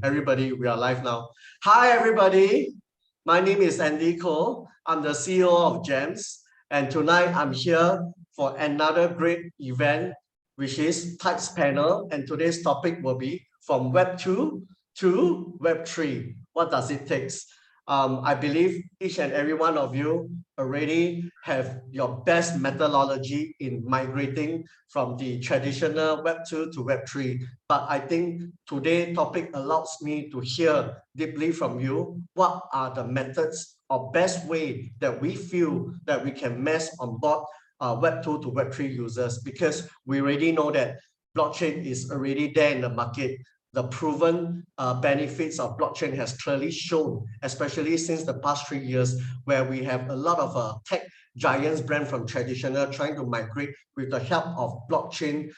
everybody, we are live now. Hi, everybody. My name is Andy Cole. I'm the CEO of GEMS. And tonight I'm here for another great event, which is Types Panel. And today's topic will be from Web2 to Web3. What does it take? I believe each and every one of you already have your best methodology in migrating from the traditional Web2 to Web3. But I think today's topic allows me to hear deeply from you what are the methods or best way that we feel that we can mass on board Web2 to Web3 users, because we already know that blockchain is already there in the market. The proven benefits of blockchain has clearly shown, especially since the past 3 years, where we have a lot of tech giants brand from traditional trying to migrate with the help of blockchain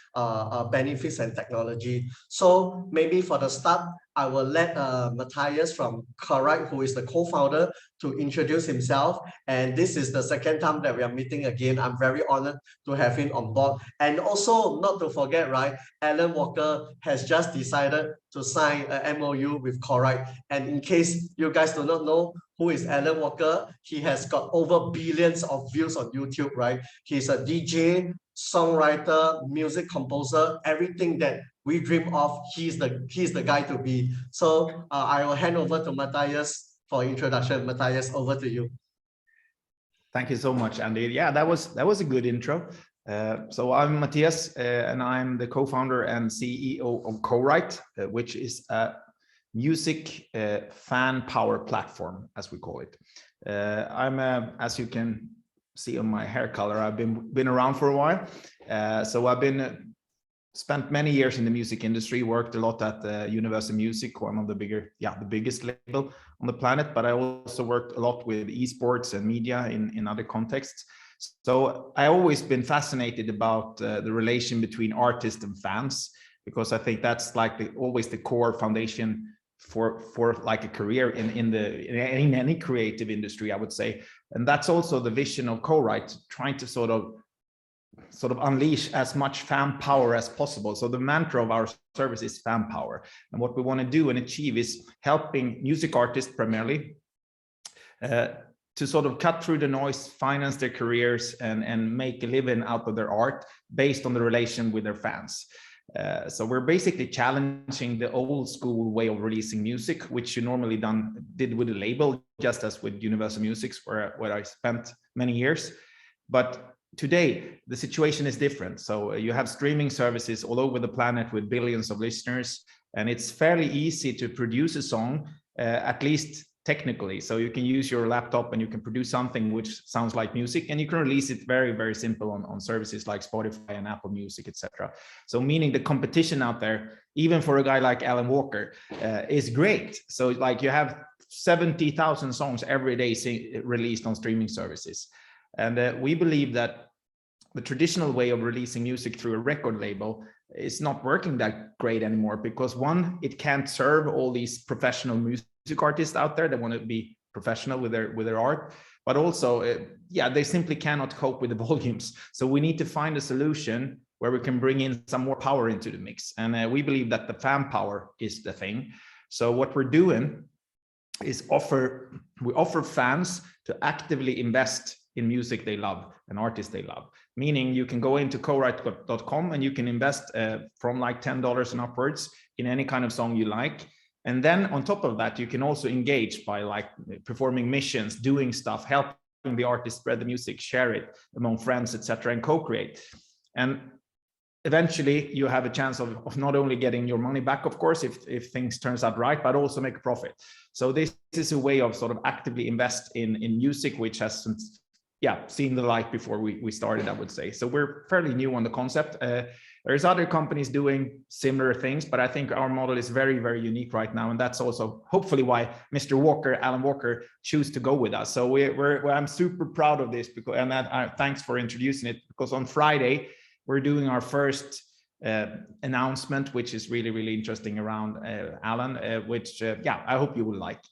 benefits and technology. So maybe for the start, I will let Matthias from Corite, who is the co-founder, to introduce himself. And this is the second time that we are meeting again. I'm very honored to have him on board. And also, not to forget, right, Alan Walker has just decided to sign an MOU with Corite. And in case you guys do not know who is Alan Walker, he has got over billions of views on YouTube, right? He's a DJ, songwriter, music composer, everything that we dream of, he's the guy to be. So I will hand over to Matthias for introduction. Matthias, over to you. Thank you so much, Andy. Yeah, that was a good intro. So I'm Matthias, and I'm the co-founder and CEO of Corite, which is a music fan power platform, as we call it. I'm as you can see on my hair color, I've been around for a while. So I've spent many years in the music industry, worked a lot at Universal Music, one of the biggest label on the planet, but I also worked a lot with esports and media in other contexts. So I always been fascinated about the relation between artists and fans, because I think that's like always the core foundation for like a career in any creative industry, I would say. And that's also the vision of Corite, trying to sort of unleash as much fan power as possible. So the mantra of our service is fan power. And what we want to do and achieve is helping music artists primarily to sort of cut through the noise, finance their careers, and make a living out of their art based on the relation with their fans. So we're basically challenging the old school way of releasing music, which you normally did with a label, just as with Universal Music, where I spent many years. But today, the situation is different. So you have streaming services all over the planet with billions of listeners, and it's fairly easy to produce a song, at least technically. So you can use your laptop and you can produce something which sounds like music, and you can release it very, very simple on services like Spotify and Apple Music, etc. So meaning the competition out there, even for a guy like Alan Walker, is great. So like you have 70,000 songs every day released on streaming services. And we believe that the traditional way of releasing music through a record label is not working that great anymore, because one, it can't serve all these professional music artists out there that want to be professional with their art, but also, they simply cannot cope with the volumes. So we need to find a solution where we can bring in some more power into the mix. And we believe that the fan power is the thing. So what we're doing is we offer fans to actively invest in music they love and artists they love. Meaning you can go into corite.com and you can invest from like $10 and upwards in any kind of song you like. And then on top of that, you can also engage by like performing missions, doing stuff, helping the artist spread the music, share it among friends, etc., and co-create. And eventually you have a chance of not only getting your money back, of course, if things turns out right, but also make a profit. So this is a way of sort of actively invest in music, which has seen the light before we started, I would say. So we're fairly new on the concept. There's other companies doing similar things, but I think our model is very, very unique right now. And that's also hopefully why Mr. Walker, Alan Walker, choose to go with us. So I'm super proud of this, thanks for introducing it, because on Friday, we're doing our first announcement, which is really, really interesting around Alan, which I hope you will like.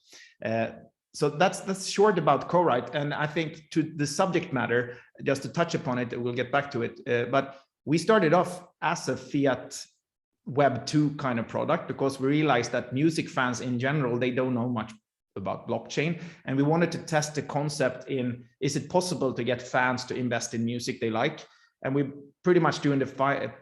So that's short about Corite. And I think to the subject matter, just to touch upon it, we'll get back to it. But we started off as a fiat Web2 kind of product, because we realized that music fans in general, they don't know much about blockchain. And we wanted to test the concept in, is it possible to get fans to invest in music they like? And we pretty much during the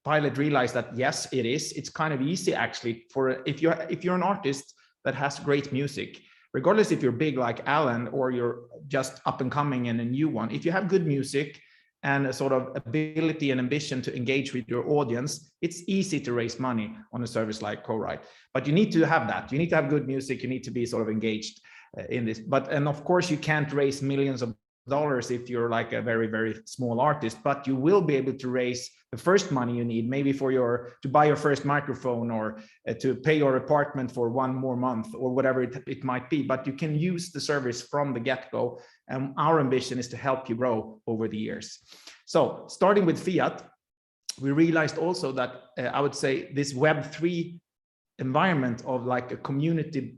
pilot realized that yes, it is. It's kind of easy actually for if you're an artist that has great music, regardless if you're big like Alan or you're just up and coming and a new one, if you have good music and a sort of ability and ambition to engage with your audience, it's easy to raise money on a service like Corite. But you need to have that. You need to have good music. You need to be sort of engaged in this. And of course, you can't raise millions of dollars if you're like a very, very small artist, but you will be able to raise the first money you need, maybe for to buy your first microphone, or to pay your apartment for 1 more month, or whatever it might be. But you can use the service from the get-go. And our ambition is to help you grow over the years. So starting with fiat, we realized also that I would say this Web3 environment of like a community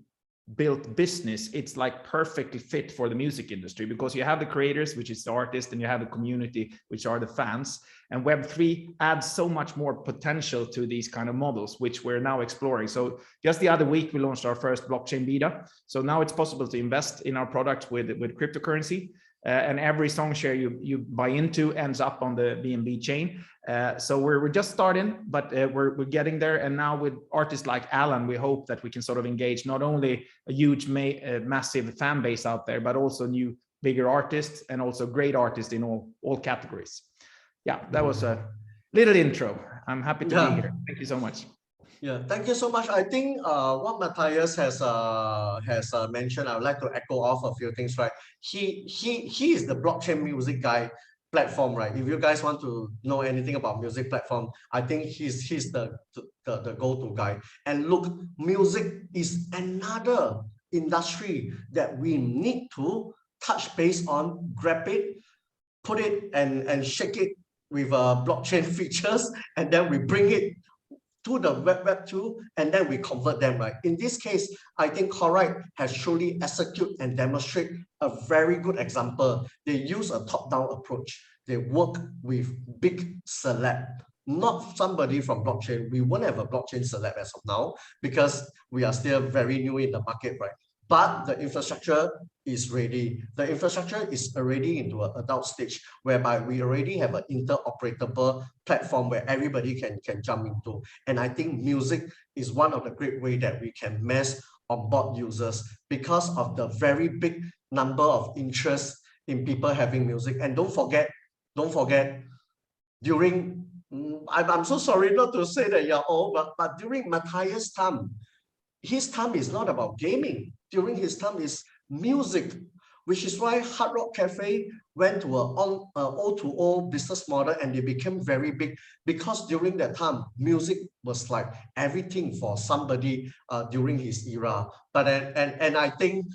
built business, it's like perfectly fit for the music industry, because you have the creators, which is the artist, and you have the community, which are the fans. And Web3 adds so much more potential to these kind of models, which we're now exploring. So just the other week, we launched our first blockchain beta. So now it's possible to invest in our product with cryptocurrency. And every song share you buy into ends up on the BNB chain. So we're just starting, but we're getting there. And now with artists like Alan, we hope that we can sort of engage not only a huge, massive fan base out there, but also new, bigger artists, and also great artists in all categories. Yeah, that was a little intro. I'm happy to be here. Thank you so much. Yeah, thank you so much. I think what Matthias has mentioned, I would like to echo off a few things, right? He is the blockchain music guy platform, right? If you guys want to know anything about music platform, I think he's the go-to guy. And look, music is another industry that we need to touch base on, grab it, put it and shake it with blockchain features, and then we bring it to the Web2, and then we convert them, right? In this case, I think Corite has truly executed and demonstrate a very good example. They use a top-down approach. They work with big celeb, not somebody from blockchain. We won't have a blockchain celeb as of now, because we are still very new in the market, right? But the infrastructure is ready. The infrastructure is already into an adult stage, whereby we already have an interoperable platform where everybody can jump into. And I think music is one of the great ways that we can mass onboard users, because of the very big number of interest in people having music. And don't forget, during, I'm so sorry not to say that you're old, but during Matthias' time, his time is not about gaming. During his time is music, which is why Hard Rock Cafe went to an O2O business model, and they became very big, because during that time, music was like everything for somebody during his era. But and I think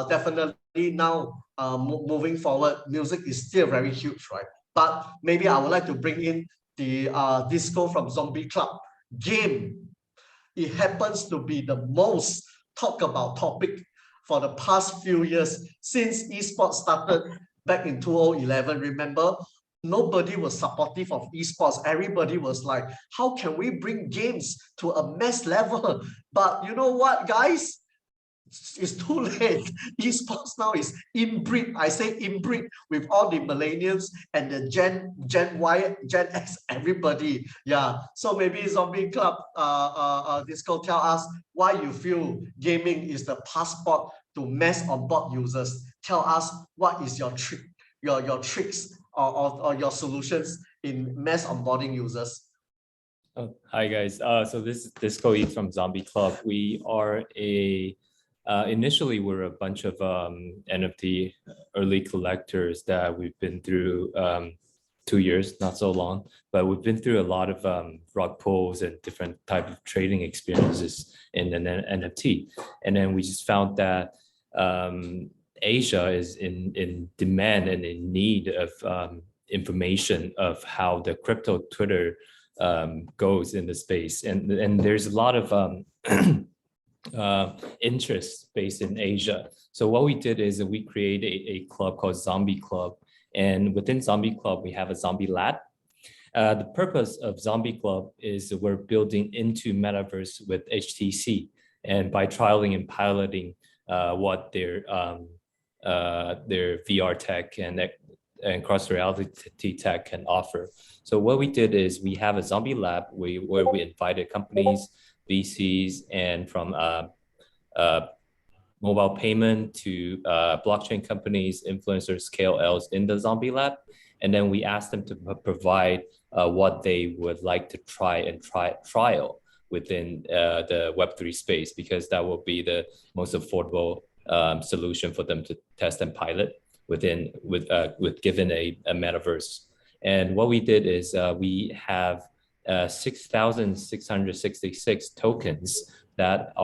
definitely now moving forward, music is still very huge, right? But maybe I would like to bring in the Disco from Zombie Club game. It happens to be the most talked about topic for the past few years since esports started back in 2011. Remember, nobody was supportive of esports. Everybody was like, how can we bring games to a mass level? But you know what, guys? It's too late. Esports now is inbreed. I say inbreed with all the millennials and the Gen Y, Gen X, everybody. Yeah. So maybe Zombie Club, Disco, tell us why you feel gaming is the passport to mass onboard users. Tell us what is your trick, your tricks or your solutions in mass onboarding users. Oh, hi guys. So this is Disco from Zombie Club. We are initially we're a bunch of NFT early collectors that we've been through 2 years, not so long, but we've been through a lot of rug pulls and different type of trading experiences in an NFT. And then we just found that Asia is in demand and in need of information of how the crypto Twitter goes in the space. And there's a lot of interest based in Asia. So what we did is we created a club called Zombie Club, and within Zombie Club we have a Zombie Lab. The purpose of Zombie Club is we're building into metaverse with HTC, and by trialing and piloting what their VR tech and cross reality tech can offer. So what we did is we have a zombie lab where we invited companies, VCs, and from mobile payment to blockchain companies, influencers, KOLs in the zombie lab. And then we asked them to provide what they would like to trial within the Web3 space, because that will be the most affordable solution for them to test and pilot with given a metaverse. And what we did is we have 6,666 tokens that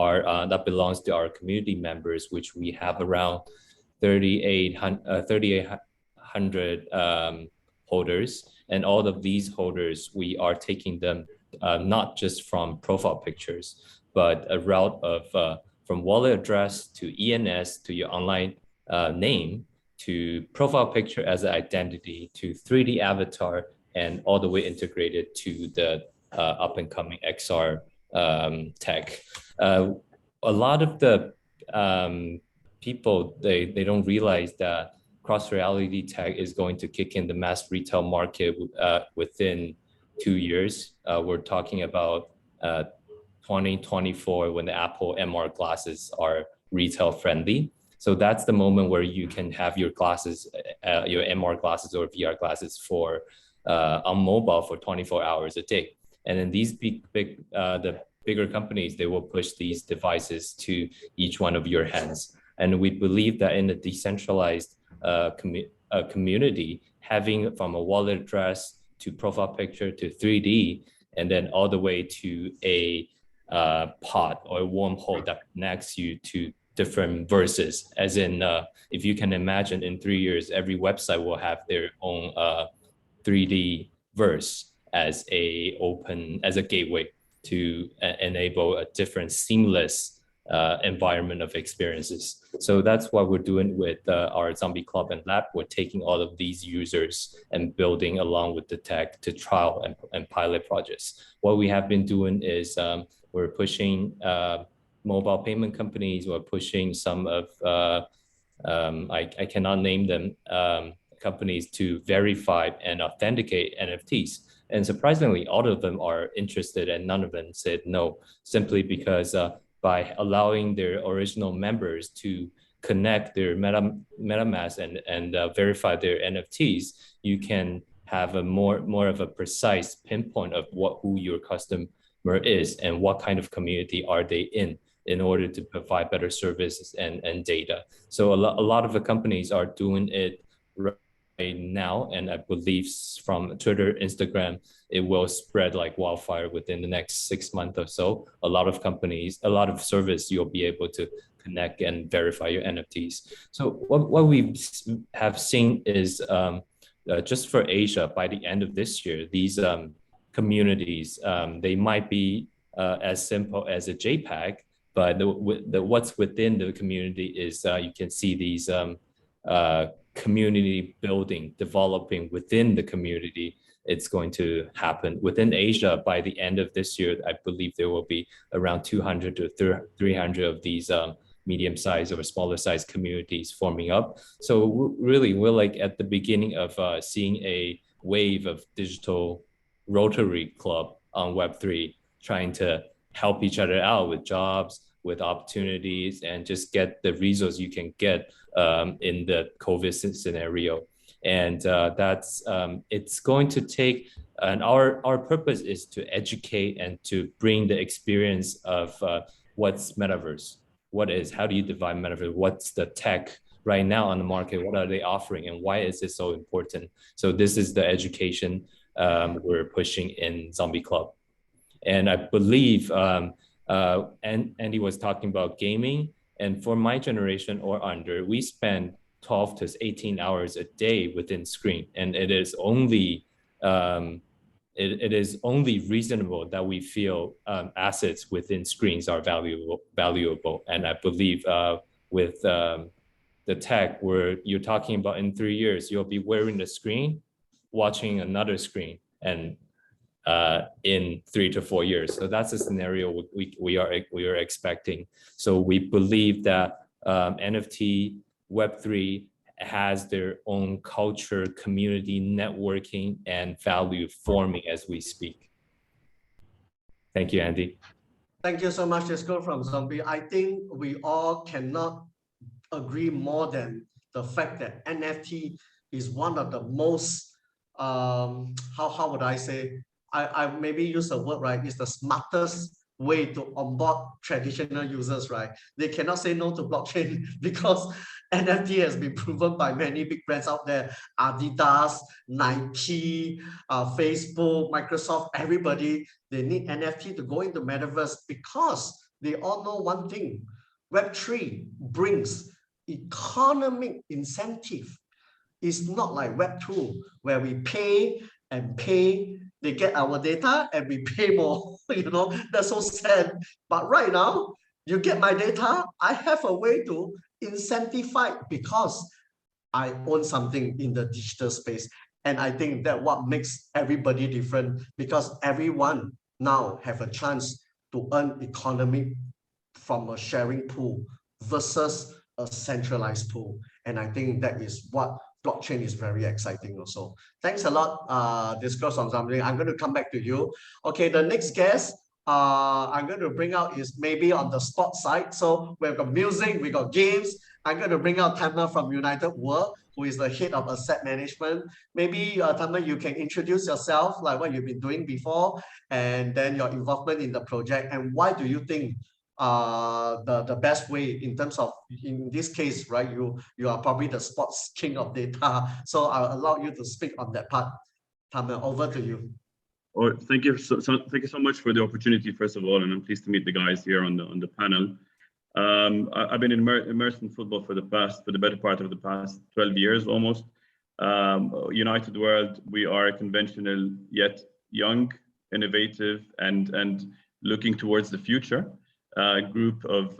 belongs to our community members, which we have around 3,800 holders. And all of these holders, we are taking them not just from profile pictures, but a route of from wallet address to ENS to your online name, to profile picture as an identity, to 3D avatar, and all the way integrated to the up and coming XR tech. A lot of the people, they don't realize that cross reality tech is going to kick in the mass retail market within 2 years. We're talking about 2024 when the Apple MR glasses are retail friendly. So that's the moment where you can have your glasses, your MR glasses or VR glasses for on mobile for 24 hours a day. And then these the bigger companies, they will push these devices to each one of your hands. And we believe that in the decentralized community, having from a wallet address to profile picture to 3D, and then all the way to a pod or a wormhole that connects you to different verses, as in if you can imagine in 3 years, every website will have their own 3D verse as a gateway to enable a different seamless environment of experiences. So that's what we're doing with our Zombie Club and Lab. We're taking all of these users and building along with the tech to trial and pilot projects. What we have been doing is we're pushing mobile payment companies. We're pushing some of, I cannot name them, companies to verify and authenticate NFTs. And surprisingly, all of them are interested and none of them said no, simply because by allowing their original members to connect their MetaMask and verify their NFTs, you can have a more of a precise pinpoint of who your customer is and what kind of community are they in order to provide better services and data. So a lot of the companies are doing it right now, and I believe from Twitter, Instagram, it will spread like wildfire within the next 6 months or so. A lot of companies, a lot of service, you'll be able to connect and verify your NFTs. So what we have seen is just for Asia, by the end of this year, these communities, they might be as simple as a JPEG, but what's within the community is you can see these community building, developing within the community. It's going to happen within Asia by the end of this year. I believe there will be around 200 to 300 of these medium-sized or smaller-sized communities forming up. So really, we're like at the beginning of seeing a wave of digital Rotary Club on Web3, trying to help each other out with jobs, with opportunities, and just get the resources you can get in the COVID scenario. And that's it's going to take, and our purpose is to educate and to bring the experience of what's metaverse, how do you define metaverse, what's the tech right now on the market, what are they offering, and why is it so important? So this is the education we're pushing in Zombie Club. And I believe Andy was talking about gaming, and for my generation or under, we spend 12 to 18 hours a day within screen, and it is only reasonable that we feel assets within screens are valuable. And I believe with the tech, where you're talking about in 3 years, you'll be wearing the screen, watching another screen, and in 3 to 4 years. So that's a scenario we are expecting. So we believe that NFT Web3 has their own culture, community, networking, and value forming as we speak. Thank you, Andy. Thank you so much, Disco from Zombie. I think we all cannot agree more than the fact that NFT is one of the most, how would I say, I maybe use a word, right? It's the smartest way to onboard traditional users, right? They cannot say no to blockchain because NFT has been proven by many big brands out there, Adidas, Nike, Facebook, Microsoft, everybody, they need NFT to go into metaverse because they all know one thing, Web3 brings economic incentive. It's not like Web2 where we pay and pay, they get our data and we pay more, you know, that's so sad. But right now, you get my data, I have a way to incentivize because I own something in the digital space. And I think that what makes everybody different because everyone now have a chance to earn economic from a sharing pool versus a centralized pool. And I think that is what blockchain is very exciting also. Thanks a lot, Discourse on something. I'm going to come back to you. Okay, the next guest I'm going to bring out is maybe on the sport side. So we've got music, we got games. I'm going to bring out Tengblad from United World, who is the head of asset management. Maybe Tengblad, you can introduce yourself, like what you've been doing before, and then your involvement in the project, and why do you think the best way in terms of, in this case, right, you are probably the sports king of data, so I'll allow you to speak on that part. Tengblad, over to you. Oh, thank you so much for the opportunity, first of all, and I'm pleased to meet the guys here on the panel. I've been immersed in football for the better part of the past 12 years almost. United World, we are conventional yet young, innovative, and looking towards the future. Group of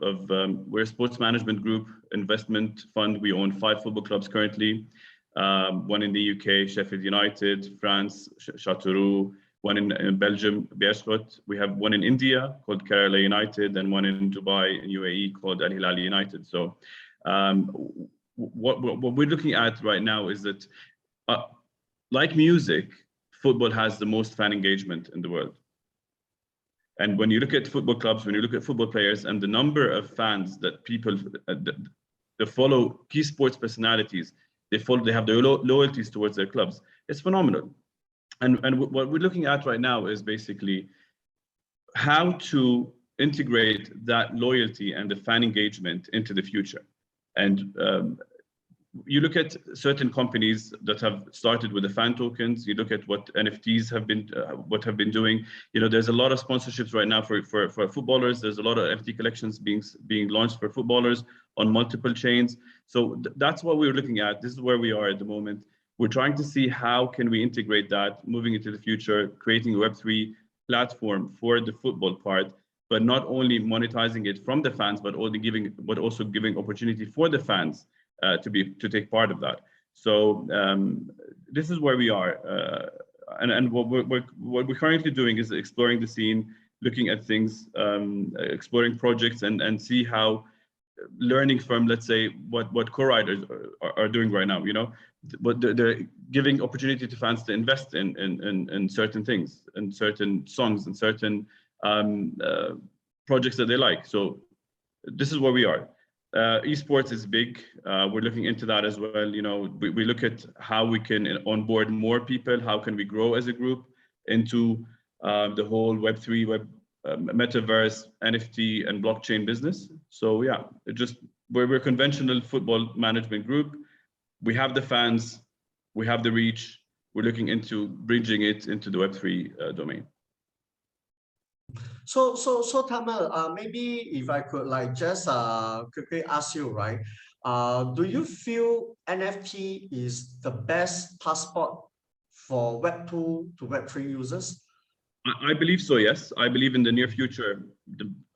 we're a sports management group, investment fund. We own 5 football clubs currently. One in the UK, Sheffield United, France, Châteauroux, one in Belgium, Beerschot. We have one in India called Kerala United, and one in Dubai, in UAE, called Al Hilal United. So what we're looking at right now is that, like music, football has the most fan engagement in the world. And when you look at football clubs, when you look at football players, and the number of fans that people that follow key sports personalities, they have their loyalties towards their clubs, it's phenomenal. And what we're looking at right now is basically how to integrate that loyalty and the fan engagement into the future. And you look at certain companies that have started with the fan tokens. You look at what NFTs have been doing. You know, there's a lot of sponsorships right now for footballers. There's a lot of NFT collections being launched for footballers on multiple chains. So that's what we're looking at. This is where we are at the moment. We're trying to see how can we integrate that moving into the future, creating a Web3 platform for the football part, but not only monetizing it from the fans, but also giving opportunity for the fans to take part of that. So this is where we are, and what we're currently doing is exploring the scene, looking at things, exploring projects, and see how, learning from, let's say, what Corite are doing right now. You know, but they're giving opportunity to fans to invest in certain things, in certain songs, and certain projects that they like. So this is where we are. Esports is big. We're looking into that as well. You know, we look at how we can onboard more people. How can we grow as a group into the whole Web3, metaverse, NFT, and blockchain business. So yeah, we're a conventional football management group. We have the fans, we have the reach. We're looking into bridging it into the Web3 domain. So Tengblad, maybe if I could just quickly ask you, right? Do you feel NFT is the best passport for Web2 to Web3 users? I believe so, yes. I believe in the near future,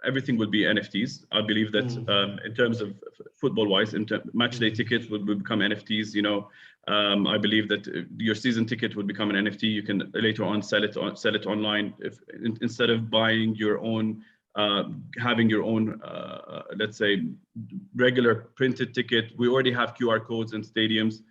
everything will be NFTs. I believe that in terms of football-wise. Match day tickets would become NFTs. You know, I believe that your season ticket would become an NFT. You can later on sell it online instead of buying your own, having your own, let's say, regular printed ticket. We already have QR codes in stadiums.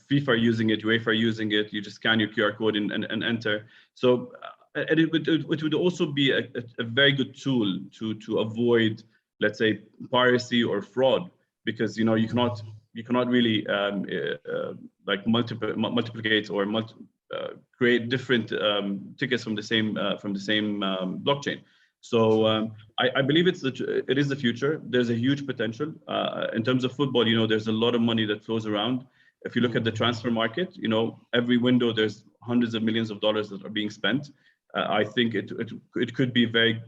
FIFA are using it, UEFA are using it. You just scan your QR code and enter. So and it would also be a very good tool to avoid, let's say, piracy or fraud, because you know you cannot really like multiplicate or create different tickets from the same blockchain. So I believe it is the future. There's a huge potential in terms of football. You know, there's a lot of money that flows around. If you look at the transfer market, you know, every window there's hundreds of millions of dollars that are being spent. I think it could be very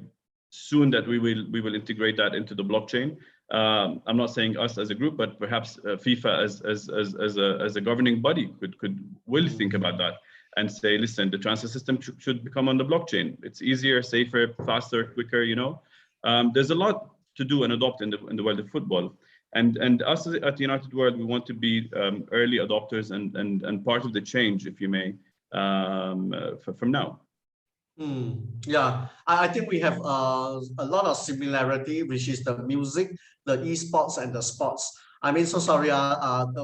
soon that we will integrate that into the blockchain. I'm not saying us as a group, but perhaps FIFA as a governing body will think about that and say, listen, the transfer system should become on the blockchain. It's easier, safer, faster, quicker. You know, there's a lot to do and adopt in the world of football. And us at United World, we want to be early adopters and part of the change, if you may, from now. Yeah, I think we have a lot of similarity, which is the music, the esports, and the sports. I mean, so sorry.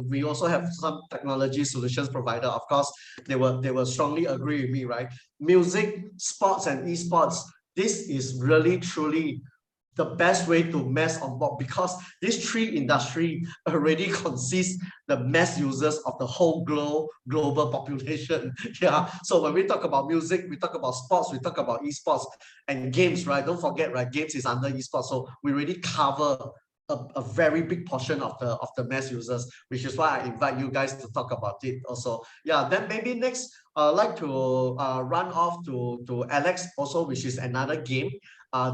We also have some technology solutions provider. Of course, they will strongly agree with me, right? Music, sports, and esports. This is really truly the best way to mass on board, because these three industries already consist the mass users of the whole global population. Yeah. So when we talk about music, we talk about sports, we talk about esports and games, right? Don't forget, right? Games is under esports. So we already cover a very big portion of the mass users, which is why I invite you guys to talk about it also. Yeah, then maybe next I'd like to run off to Alex also, which is another game.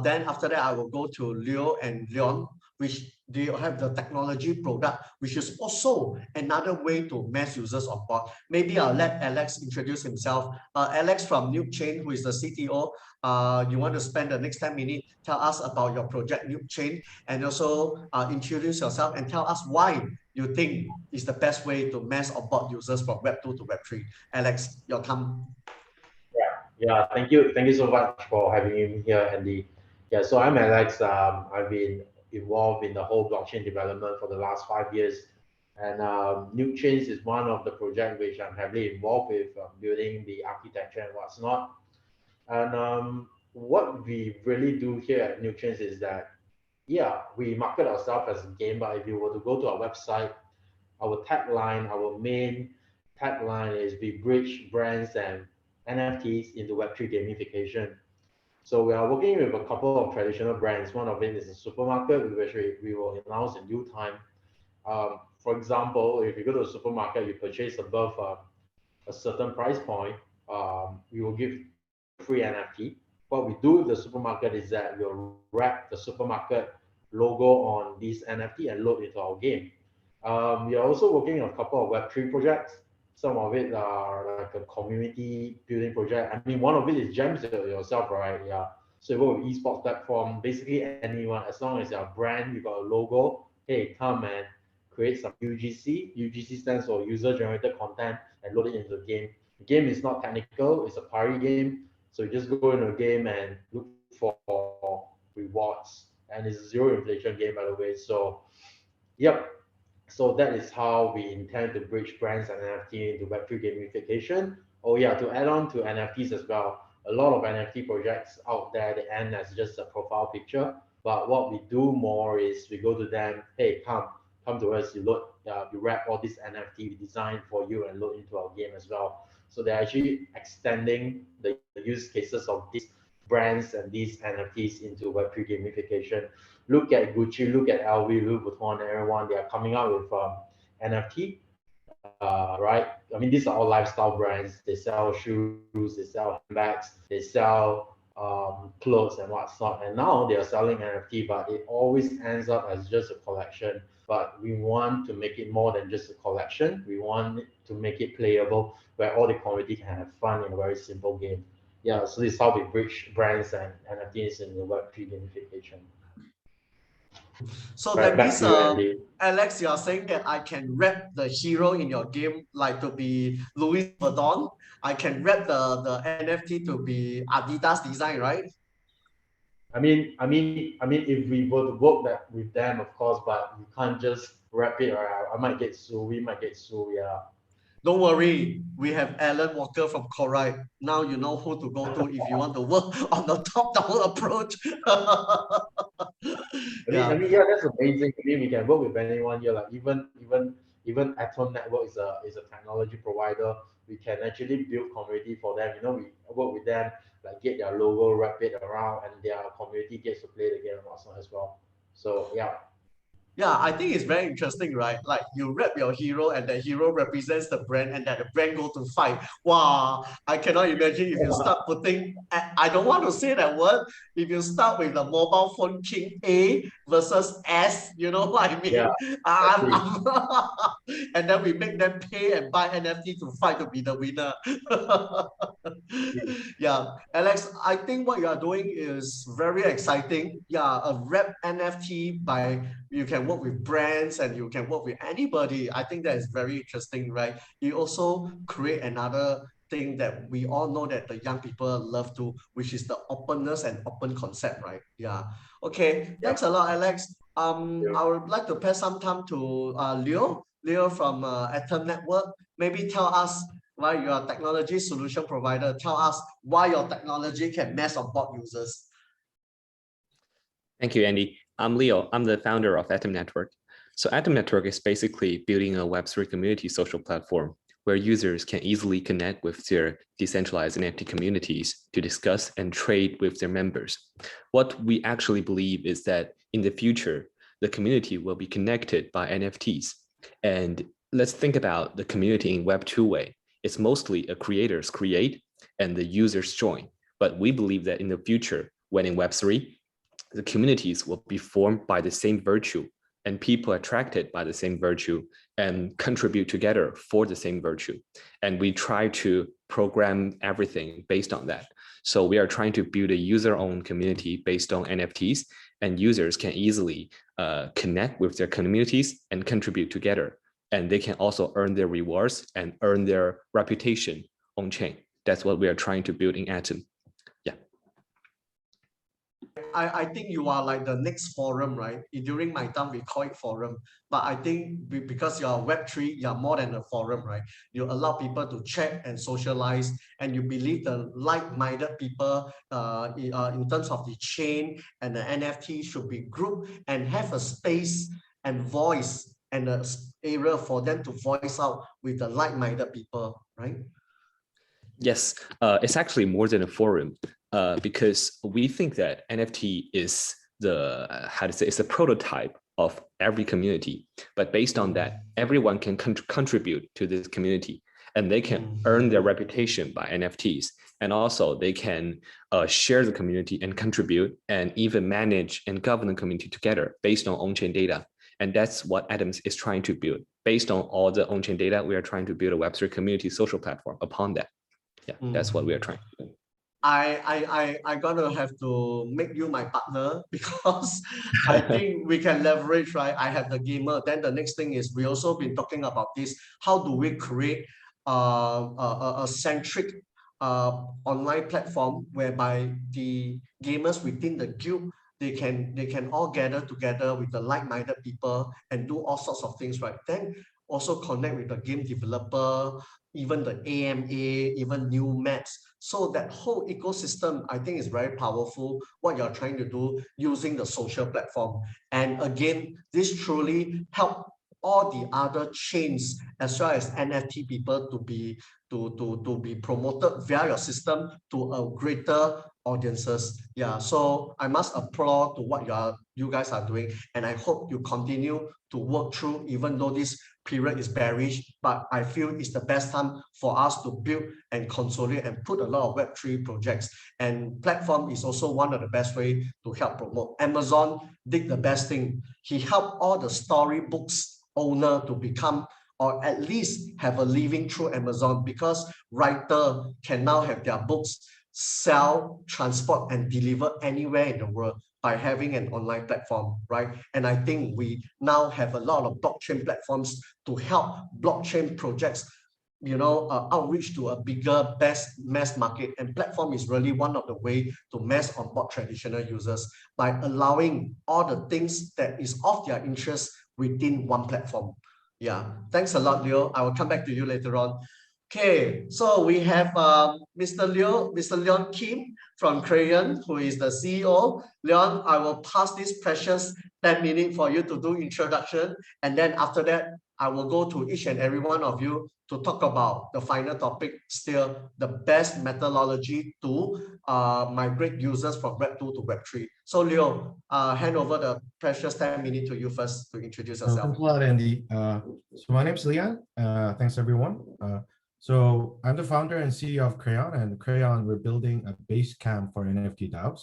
Then after that, I will go to Leo and Leon, which they have the technology product, which is also another way to mass users on board. Maybe I'll let Alex introduce himself. Alex from NukeChains, who is the CTO. You want to spend the next 10 minutes, tell us about your project NukeChains, and also introduce yourself and tell us why you think is the best way to mass onboard users from Web2 to Web3. Alex, your time. Yeah, thank you so much for having me here, Andy. Yeah, so I'm Alex. I've been involved in the whole blockchain development for the last 5 years, and NukeChains is one of the projects which I'm heavily involved with, building the architecture and what's not. And what we really do here at NukeChains is that, yeah, we market ourselves as a game, but if you were to go to our website, our tagline, our main tagline is we bridge brands and NFTs into Web3 gamification. So we are working with a couple of traditional brands. One of them is a supermarket, which we will announce in due time. For example, if you go to a supermarket, you purchase above a certain price point, we will give free NFT. What we do with the supermarket is that we'll wrap the supermarket logo on this NFT and load into our game. We are also working on a couple of Web3 projects. Some of it are like a community building project. I mean, one of it is Gems yourself, right? Yeah. So you work with esports platform, basically anyone, as long as you're a brand, you got a logo, hey, come and create some UGC. UGC stands for user generated content, and load it into the game. The game is not technical, it's a party game. So you just go into a game and look for rewards. And it's a zero inflation game, by the way. So, yep. So that is how we intend to bridge brands and NFT into Web3 gamification. Oh yeah, to add on to NFTs as well, a lot of NFT projects out there, they end as just a profile picture. But what we do more is we go to them, hey, come to us, you load, you wrap all this NFT we designed for you and load into our game as well. So they're actually extending the use cases of these brands and these NFTs into Web3 gamification. Look at Gucci, look at LV, Louis Vuitton, everyone, they are coming out with NFT, right? I mean, these are all lifestyle brands. They sell shoes, they sell handbags, they sell clothes and what's not. And now they are selling NFT, but it always ends up as just a collection. But we want to make it more than just a collection. We want to make it playable, where all the community can have fun in a very simple game. Yeah, so this is how we bridge brands and NFTs in the Web3 gamification. So Right, that back means, to you, Andy. Alex, you are saying that I can wrap the hero in your game like to be Louis Vuitton. I can wrap the NFT to be Adidas design, right? If we were to work that with them, of course, but you can't just wrap it. Or I might get sued. We might get sued. Yeah. Don't worry, we have Alan Walker from Corite. Now you know who to go to if you want to work on the top-down approach. Yeah. Yeah, that's amazing. I mean, we can work with anyone here. Like even Atom Network is a technology provider. We can actually build community for them. We work with them, like get their logo, wrap it around, and their community gets to play the game also as well. So yeah. Yeah, I think it's very interesting, right? Like you rep your hero and the hero represents the brand and that the brand go to fight. Wow, I cannot imagine if you start putting, I don't want to say that word, if you start with the mobile phone king A versus S, you know what I mean? Yeah, And then we make them pay and buy NFT to fight to be the winner. Yeah, Alex, I think what you are doing is very exciting. Yeah, a rep NFT by you can work with brands and you can work with anybody. I think that is very interesting, right? You also create another thing that we all know that the young people love to, which is the openness and open concept, right? Yeah. Okay. Thanks a lot, Alex. I would like to pass some time to Leo from Atem Network. Maybe tell us why you are a technology solution provider. Tell us why your technology can mass on board users. Thank you, Andy. I'm Leo. I'm the founder of Atem Network. So Atem Network is basically building a Web3 community social platform where users can easily connect with their decentralized NFT communities to discuss and trade with their members. What we actually believe is that in the future, the community will be connected by NFTs. And let's think about the community in Web2 way. It's mostly a creators create and the users join. But we believe that in the future, when in Web3, the communities will be formed by the same virtue and people attracted by the same virtue and contribute together for the same virtue. And we try to program everything based on that. So we are trying to build a user-owned community based on NFTs, and users can easily connect with their communities and contribute together. And they can also earn their rewards and earn their reputation on chain. That's what we are trying to build in Atem. I think you are like the next forum, right? During my time, we call it forum. But I think because you are Web3, you are more than a forum, right? You allow people to chat and socialize, and you believe the like-minded people in terms of the chain and the NFT should be grouped and have a space and voice and an area for them to voice out with the like-minded people, right? Yes, it's actually more than a forum. Because we think that NFT is it's a prototype of every community. But based on that, everyone can contribute to this community, and they can earn their reputation by NFTs. And also they can share the community and contribute and even manage and govern the community together based on on-chain data. And that's what Atem is trying to build. Based on all the on-chain data, we are trying to build a Web3 community social platform upon that. Yeah, that's what we are trying to do. I'm gonna have to make you my partner because I think we can leverage, right? I have the gamer. Then the next thing is we also been talking about this. How do we create a centric online platform whereby the gamers within the guild they can all gather together with the like-minded people and do all sorts of things, right? Then also connect with the game developer, even the AMA, even new maps. So that whole ecosystem, I think, is very powerful, what you're trying to do using the social platform. And again, this truly help all the other chains as well as NFT people to be promoted via your system to a greater audiences. Yeah, so I must applaud to what you guys are doing, and I hope you continue to work through even though this period is bearish, but I feel it's the best time for us to build and consolidate and put a lot of Web3 projects. And platform is also one of the best way to help promote. Amazon did the best thing. He helped all the storybooks owner to become or at least have a living through Amazon, because writer can now have their books sell, transport, and deliver anywhere in the world. by having an online platform, right? And I think we now have a lot of blockchain platforms to help blockchain projects, outreach to a bigger, best mass market. And platform is really one of the way to mass onboard traditional users by allowing all the things that is of their interest within one platform. Yeah, thanks a lot, Leo. I will come back to you later on. Okay, so we have Mr. Leon Kim from Crayon, who is the CEO. Leon, I will pass this precious 10 minutes for you to do introduction. And then after that, I will go to each and every one of you to talk about the final topic, still the best methodology to migrate users from Web2 to Web3. So Leo, hand over the precious 10 minutes to you first to introduce yourself. Thanks a lot, Andy. So my name is Leon. Thanks, everyone. So I'm the founder and CEO of Crayon, and Crayon, we're building a base camp for NFT DAOs.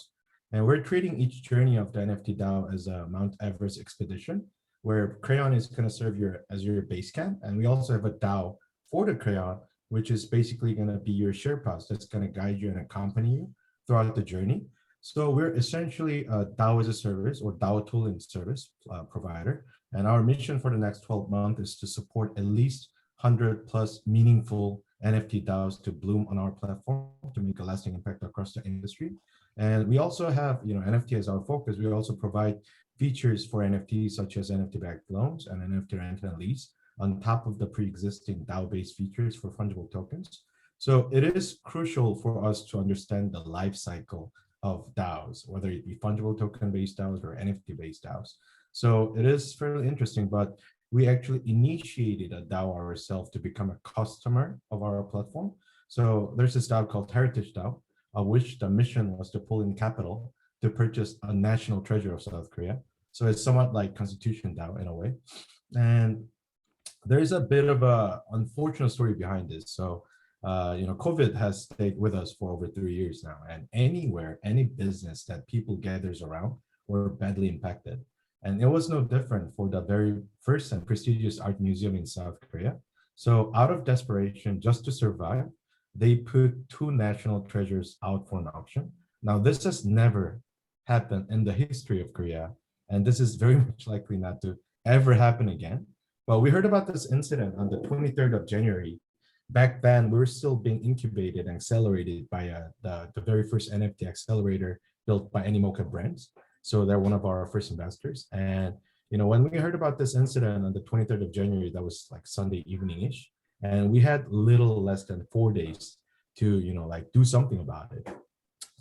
And we're treating each journey of the NFT DAO as a Mount Everest expedition, where Crayon is going to serve as your base camp. And we also have a DAO for the Crayon, which is basically going to be your Sherpas that's going to guide you and accompany you throughout the journey. So we're essentially a DAO as a service or DAO tool and service provider. And our mission for the next 12 months is to support at least 100 plus meaningful NFT DAOs to bloom on our platform to make a lasting impact across the industry. And we also have, NFT as our focus. We also provide features for NFTs such as NFT-backed loans and NFT rent and lease on top of the pre-existing DAO-based features for fungible tokens. So it is crucial for us to understand the life cycle of DAOs, whether it be fungible token-based DAOs or NFT-based DAOs. So it is fairly interesting, but we actually initiated a DAO ourselves to become a customer of our platform. So there's this DAO called Heritage DAO, which the mission was to pull in capital to purchase a national treasure of South Korea. So it's somewhat like Constitution DAO in a way. And there's a bit of a unfortunate story behind this. So, COVID has stayed with us for over 3 years now, and any business that people gathers around were badly impacted. And it was no different for the very first and prestigious art museum in South Korea. So out of desperation, just to survive, they put 2 national treasures out for an auction. Now, this has never happened in the history of Korea, and this is very much likely not to ever happen again. But we heard about this incident on the 23rd of January. Back then, we were still being incubated and accelerated by the very first NFT accelerator built by Animoca Brands. So they're one of our first investors. And, when we heard about this incident on the 23rd of January, that was like Sunday evening-ish. And we had little less than 4 days to, do something about it.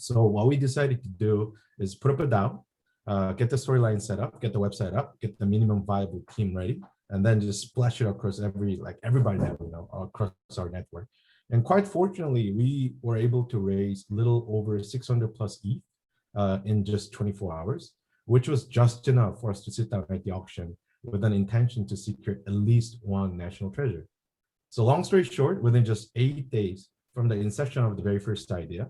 So what we decided to do is put up a DAO, get the storyline set up, get the website up, get the minimum viable team ready, and then just splash it across everybody that we know across our network. And quite fortunately, we were able to raise little over 600 plus ETH in just 24 hours, which was just enough for us to sit down at the auction with an intention to secure at least 1 national treasure. So long story short, within just 8 days from the inception of the very first idea,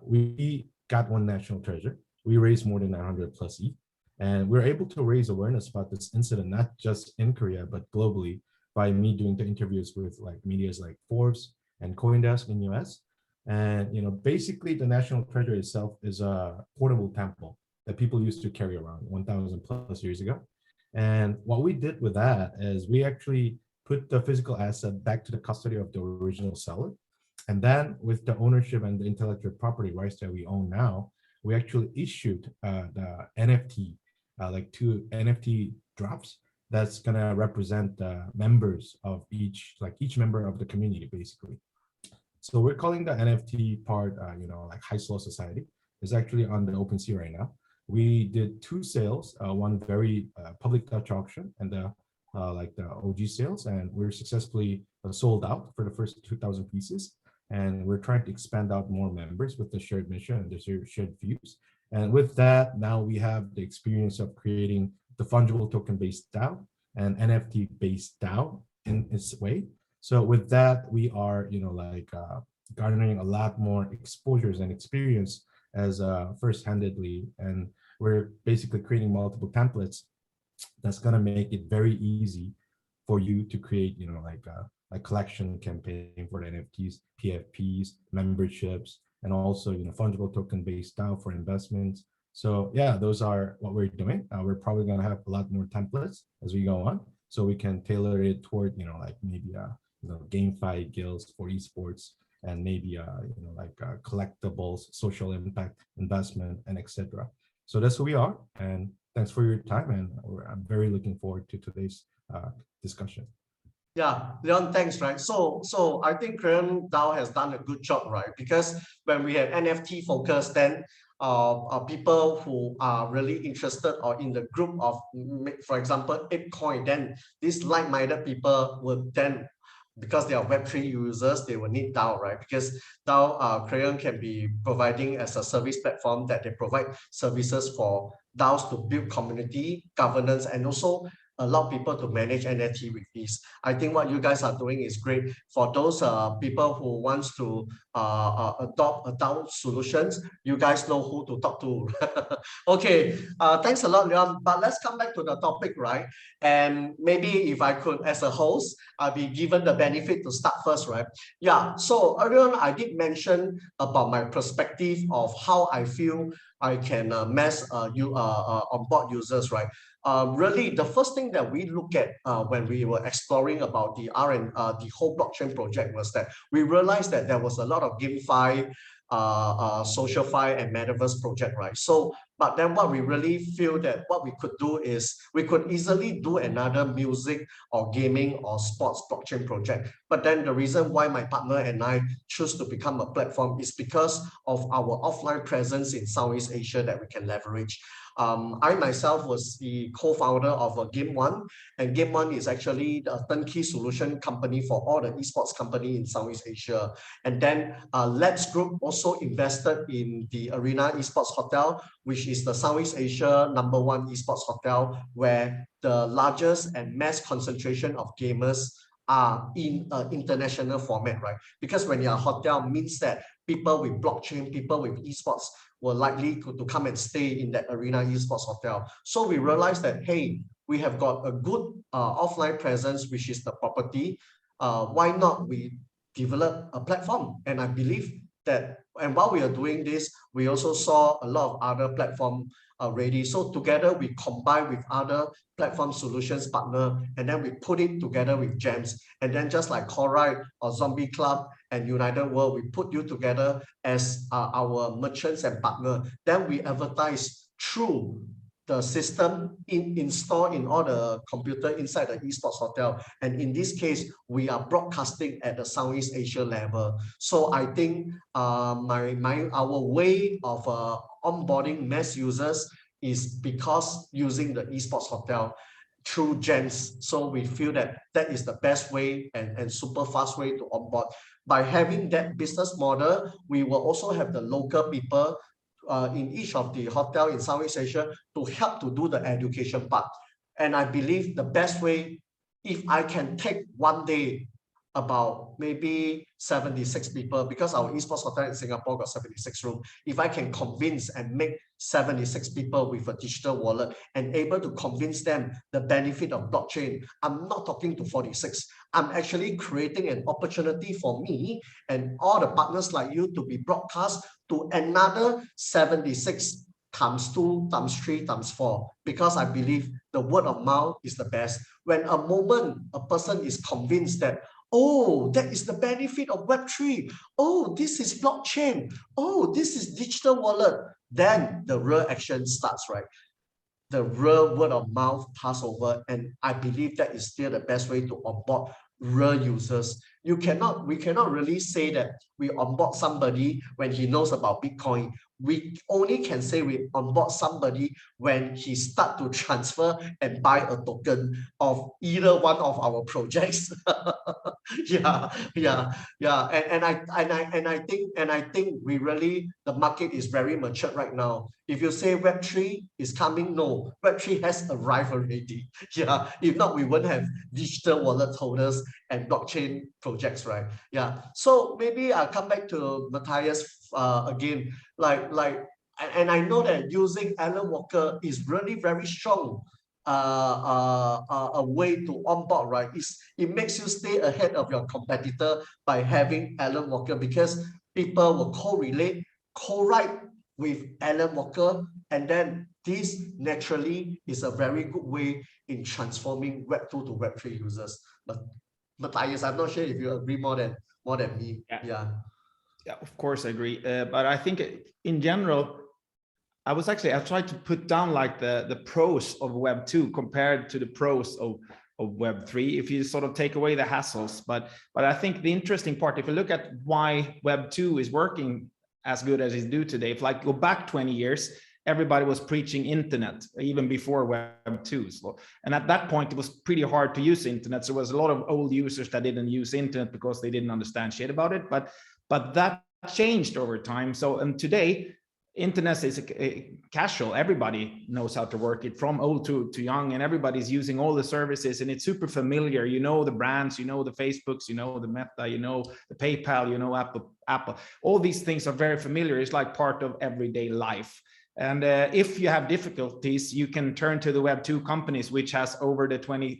we got 1 national treasure. We raised more than 900 plus ETH, and we're able to raise awareness about this incident, not just in Korea, but globally by me doing the interviews with medias like Forbes and CoinDesk in US. And basically the national treasure itself is a portable temple that people used to carry around 1,000 plus years ago. And what we did with that is we actually put the physical asset back to the custody of the original seller. And then with the ownership and the intellectual property rights that we own now, we actually issued the NFT, 2 NFT drops that's gonna represent the members of each member of the community, basically. So we're calling the NFT part, High Slow Society. It's actually on the OpenSea right now. We did 2 sales, one very public Dutch auction and the OG sales, and we're successfully sold out for the first 2,000 pieces. And we're trying to expand out more members with the shared mission and the shared views. And with that, now we have the experience of creating the fungible token-based DAO and NFT-based DAO in its way. So with that, we are, garnering a lot more exposures and experience as first-handedly, and we're basically creating multiple templates that's gonna make it very easy for you to create, a collection campaign for the NFTs, PFPs, memberships, and also, fungible token-based DAO for investments, So yeah, those are what we're doing. We're probably going to have a lot more templates as we go on, so we can tailor it toward, like maybe GameFi guilds for esports, and maybe collectibles, social impact investment, and etc. So that's who we are. And thanks for your time. And I'm very looking forward to today's discussion. Yeah, Leon, thanks, right? So I think Crayon DAO has done a good job, right? Because when we have NFT focus, then people who are really interested or in the group of, for example, ApeCoin, then these like-minded people will then, because they are Web3 users, they will need DAO, right? Because DAO, Crayon can be providing as a service platform that they provide services for DAOs to build community governance and also allow people to manage NFT with ease. I think what you guys are doing is great for those people who wants to adopt DAO solutions. You guys know who to talk to. Okay, thanks a lot, Leon. But let's come back to the topic, right? And maybe if I could, as a host, I'll be given the benefit to start first, right? Yeah, so earlier on, I did mention about my perspective of how I feel I can onboard users, right? Really, the first thing that we look at when we were exploring about the the whole blockchain project was that we realized that there was a lot of GameFi, SocialFi, and Metaverse project, right? So, but then what we really feel that what we could do is we could easily do another music or gaming or sports blockchain project. But then the reason why my partner and I choose to become a platform is because of our offline presence in Southeast Asia that we can leverage. I myself was the co-founder of Game One, and Game One is actually the turnkey solution company for all the esports company in Southeast Asia. And then Labs Group also invested in the Arena Esports Hotel, which is the Southeast Asia #1 esports hotel, where the largest and mass concentration of gamers are in an international format, right? Because when you're a hotel, means that people with blockchain, people with esports were likely to come and stay in that Arena Esports Hotel. So we realized that, hey, we have got a good offline presence, which is the property. Why not we develop a platform? And I believe that, and while we are doing this, we also saw a lot of other platforms already. So together we combine with other platform solutions partner, and then we put it together with Gems. And then just like Corite or Zombie Club and United World, we put you together as our merchants and partner. Then we advertise through the system installed in all the computer inside the esports hotel. And in this case, we are broadcasting at the Southeast Asia level. So I think our way of onboarding mass users is because using the esports hotel through Gems. So we feel that that is the best way and super fast way to onboard. By having that business model, we will also have the local people in each of the hotel in Southeast Asia to help to do the education part. And I believe the best way, if I can take one day about maybe 76 people, because our esports hotel in Singapore got 76 rooms. If I can convince and make 76 people with a digital wallet and able to convince them the benefit of blockchain, I'm not talking to 46. I'm actually creating an opportunity for me and all the partners like you to be broadcast to another 76 times 2, times 3, times 4, because I believe the word of mouth is the best. When a moment a person is convinced that, oh, that is the benefit of Web3. Oh, this is blockchain. Oh, this is digital wallet. Then the real action starts, right? The real word of mouth pass over. And I believe that is still the best way to onboard real users. We cannot really say that we onboard somebody when he knows about Bitcoin. We only can say we onboard somebody when he start to transfer and buy a token of either one of our projects. And I think we really, the market is very mature right now. If you say Web3 is coming, no, Web3 has arrived already. Yeah, if not, we wouldn't have digital wallet holders and blockchain projects, right? Yeah. So maybe I'll come back to Matthias again. And I know that using Alan Walker is really very strong a way to onboard, right? It makes you stay ahead of your competitor by having Alan Walker, because people will correlate, co-write with Alan Walker, and then this naturally is a very good way in transforming Web2 to Web3 users. But Matthias, I'm not sure if you agree more than me. Yeah. Yeah, of course I agree. But I think in general, I tried to put down like the pros of Web2 compared to the pros of Web3, if you sort of take away the hassles. But I think the interesting part, if you look at why Web2 is working as good as it do today, if like go back 20 years, everybody was preaching internet even before Web2. So, and at that point, it was pretty hard to use internet. So there was a lot of old users that didn't use internet because they didn't understand shit about it. But that changed over time. So, and today, internet is casual. Everybody knows how to work it, from old to young, and everybody's using all the services, and it's super familiar. You know the brands, you know the Facebooks, you know the Meta, you know the PayPal, you know Apple. All these things are very familiar. It's like part of everyday life. And if you have difficulties, you can turn to the Web2 companies, which has over the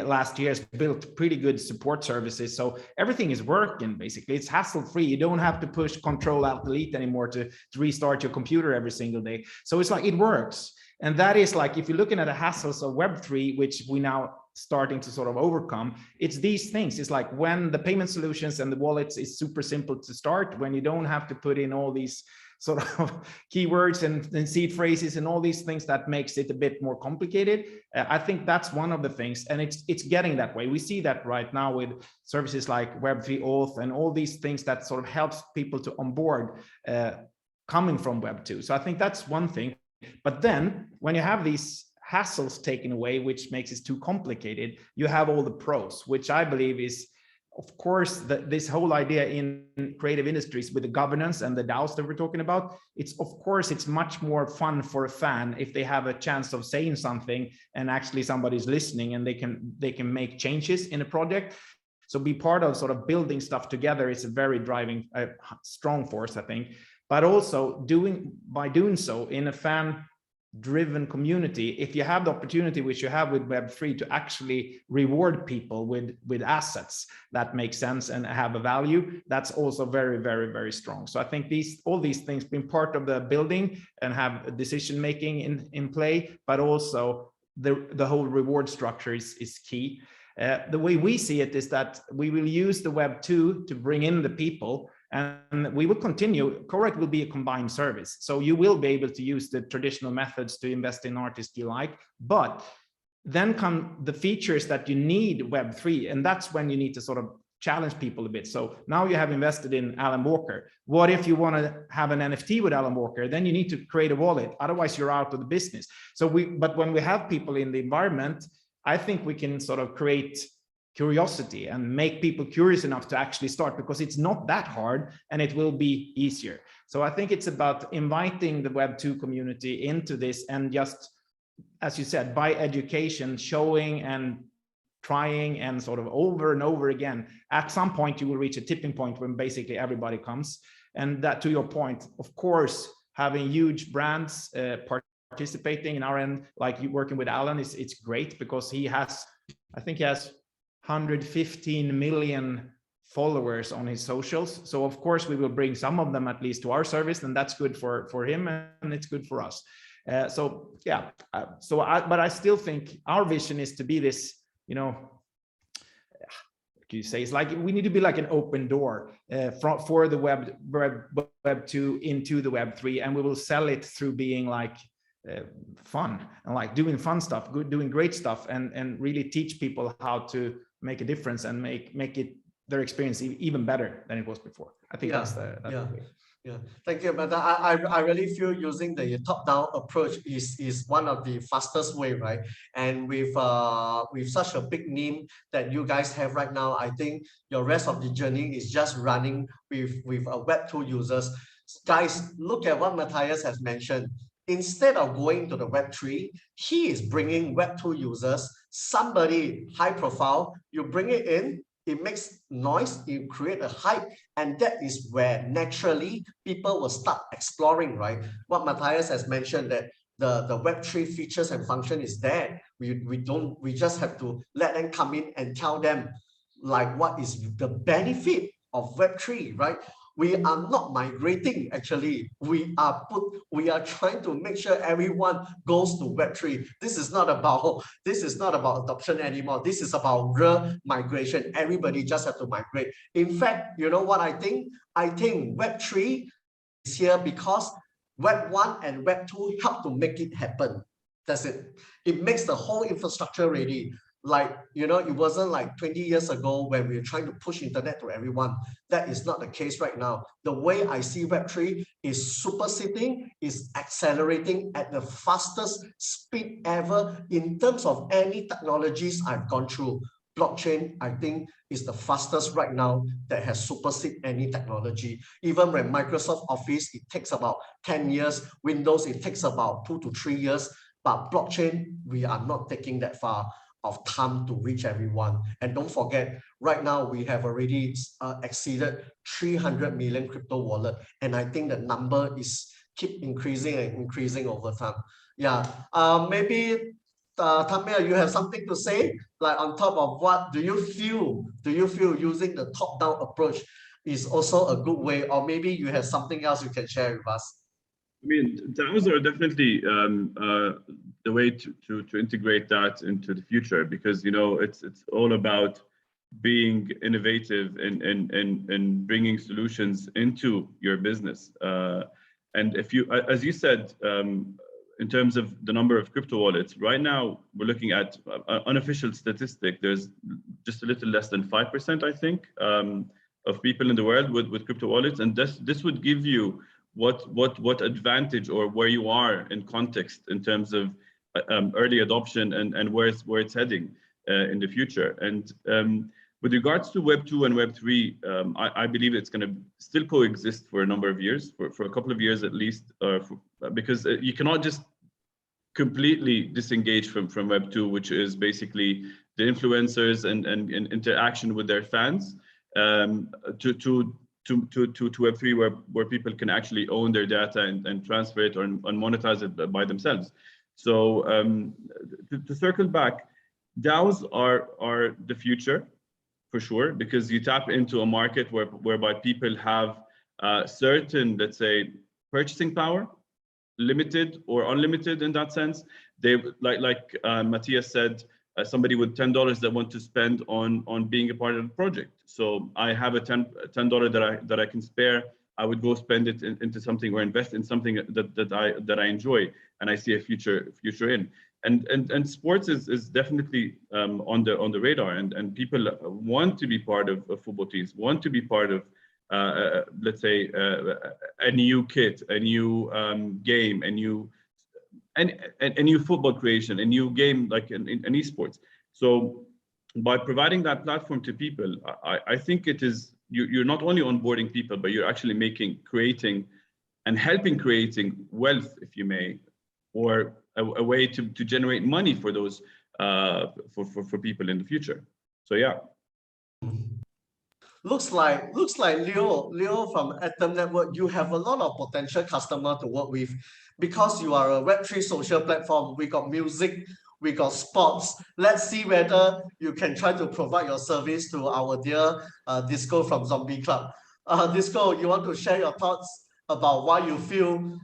last years built pretty good support services. So everything is working, basically. It's hassle-free. You don't have to push Control-Alt-Delete anymore to restart your computer every single day. So it's like, it works. And that is like, if you're looking at the hassles of Web3, which we now starting to sort of overcome, it's these things. It's like when the payment solutions and the wallets is super simple to start, when you don't have to put in all these sort of keywords and seed phrases and all these things that makes it a bit more complicated. I think that's one of the things, and it's getting that way. We see that right now with services like Web3 Auth and all these things that sort of helps people to onboard coming from Web2. So I think that's one thing. But then when you have these hassles taken away, which makes it too complicated, you have all the pros, which I believe is, of course, this whole idea in creative industries with the governance and the DAOs that we're talking about, it's much more fun for a fan if they have a chance of saying something and actually somebody's listening and they can make changes in a project. So be part of sort of building stuff together is a very driving, strong force, I think. But also by doing so in a fan-driven community, if you have the opportunity, which you have with Web3, to actually reward people with assets that make sense and have a value, that's also very, very, very strong. So I think all these things being part of the building and have decision making in play, but also the whole reward structure is key. The way we see it is that we will use the Web2 to bring in the people, and we will continue. Corite will be a combined service. So you will be able to use the traditional methods to invest in artists you like, but then come the features that you need Web3. And that's when you need to sort of challenge people a bit. So now you have invested in Alan Walker. What if you want to have an NFT with Alan Walker? Then you need to create a wallet. Otherwise you're out of the business. But when we have people in the environment, I think we can sort of create curiosity and make people curious enough to actually start, because it's not that hard and it will be easier. So I think it's about inviting the Web2 community into this, and just, as you said, by education, showing and trying and sort of over and over again. At some point you will reach a tipping point when basically everybody comes. And that, to your point, of course, having huge brands participating in our end, like you working with Alan, it's great, because I think he has 115 million followers on his socials. So of course we will bring some of them at least to our service, and that's good for him and it's good for us. So yeah, but I still think our vision is to be this, you say, it's like we need to be like an open door for the Web2 into the Web3, and we will sell it through being like fun and like doing fun stuff, doing great stuff, and really teach people how to make a difference and make it their experience even better than it was before. I think that's the way. Yeah, thank you. But I really feel using the top-down approach is one of the fastest way, right? And with such a big name that you guys have right now, I think your rest of the journey is just running with Web2 users. Guys, look at what Matthias has mentioned. Instead of going to the Web3, he is bringing Web2 users, somebody high profile, you bring it in, it makes noise, you create a hype, and that is where naturally people will start exploring, right? What Matthias has mentioned, that the Web3 features and function is there. We just have to let them come in and tell them like what is the benefit of Web3, right? We are not migrating, actually. We are trying to make sure everyone goes to Web3. This is not about adoption anymore. This is about real migration. Everybody just have to migrate. In fact, you know what I think? I think Web3 is here because Web1 and Web2 help to make it happen. That's it. It makes the whole infrastructure ready. Like, you know, it wasn't like 20 years ago when we were trying to push internet to everyone. That is not the case right now. The way I see Web3 is superseding, is accelerating at the fastest speed ever in terms of any technologies I've gone through. Blockchain, I think, is the fastest right now that has superseded any technology. Even when Microsoft Office, it takes about 10 years. Windows, it takes about 2 to 3 years. But blockchain, we are not taking that far of time to reach everyone. And don't forget, right now we have already exceeded 300 million crypto wallet, and I think the number is keep increasing and increasing over time. Yeah, maybe Tamir, you have something to say? Like on top of what do you feel using the top-down approach is also a good way, or maybe you have something else you can share with us? I mean, DAOs are definitely the way to integrate that into the future, because, you know, it's all about being innovative and bringing solutions into your business. And if you, as you said, in terms of the number of crypto wallets, right now we're looking at unofficial statistic. There's just a little less than 5%, I think, of people in the world with crypto wallets, and this would give you what advantage or where you are in context in terms of early adoption and where it's heading in the future. And with regards to Web2 and Web3, I believe it's going to still coexist for a number of years, for a couple of years at least, because you cannot just completely disengage from Web2, which is basically the influencers and interaction with their fans, to Web3, where people can actually own their data and transfer it and monetize it by themselves. So to circle back, DAOs are the future for sure, because you tap into a market whereby people have certain, let's say, purchasing power, limited or unlimited in that sense. They like Matthias said, somebody with $10 that want to spend on being a part of the project. So I have a $10 that I can spare. I would go spend it into something or invest in something that I enjoy and I see a future in. And sports is definitely on the radar, and people want to be part of football teams, want to be part of let's say a new kit, a new game, a new football creation, a new game like an esports. So by providing that platform to people, I think it is you're not only onboarding people, but you're actually creating and helping creating wealth, if you may, or a way to generate money for those for people in the future. So yeah. Looks like Leo from Atem Network, you have a lot of potential customer to work with, because you are a Web3 social platform. We got music, we got sports. Let's see whether you can try to provide your service to our dear Disco from Zombie Club. Disco, you want to share your thoughts about why you feel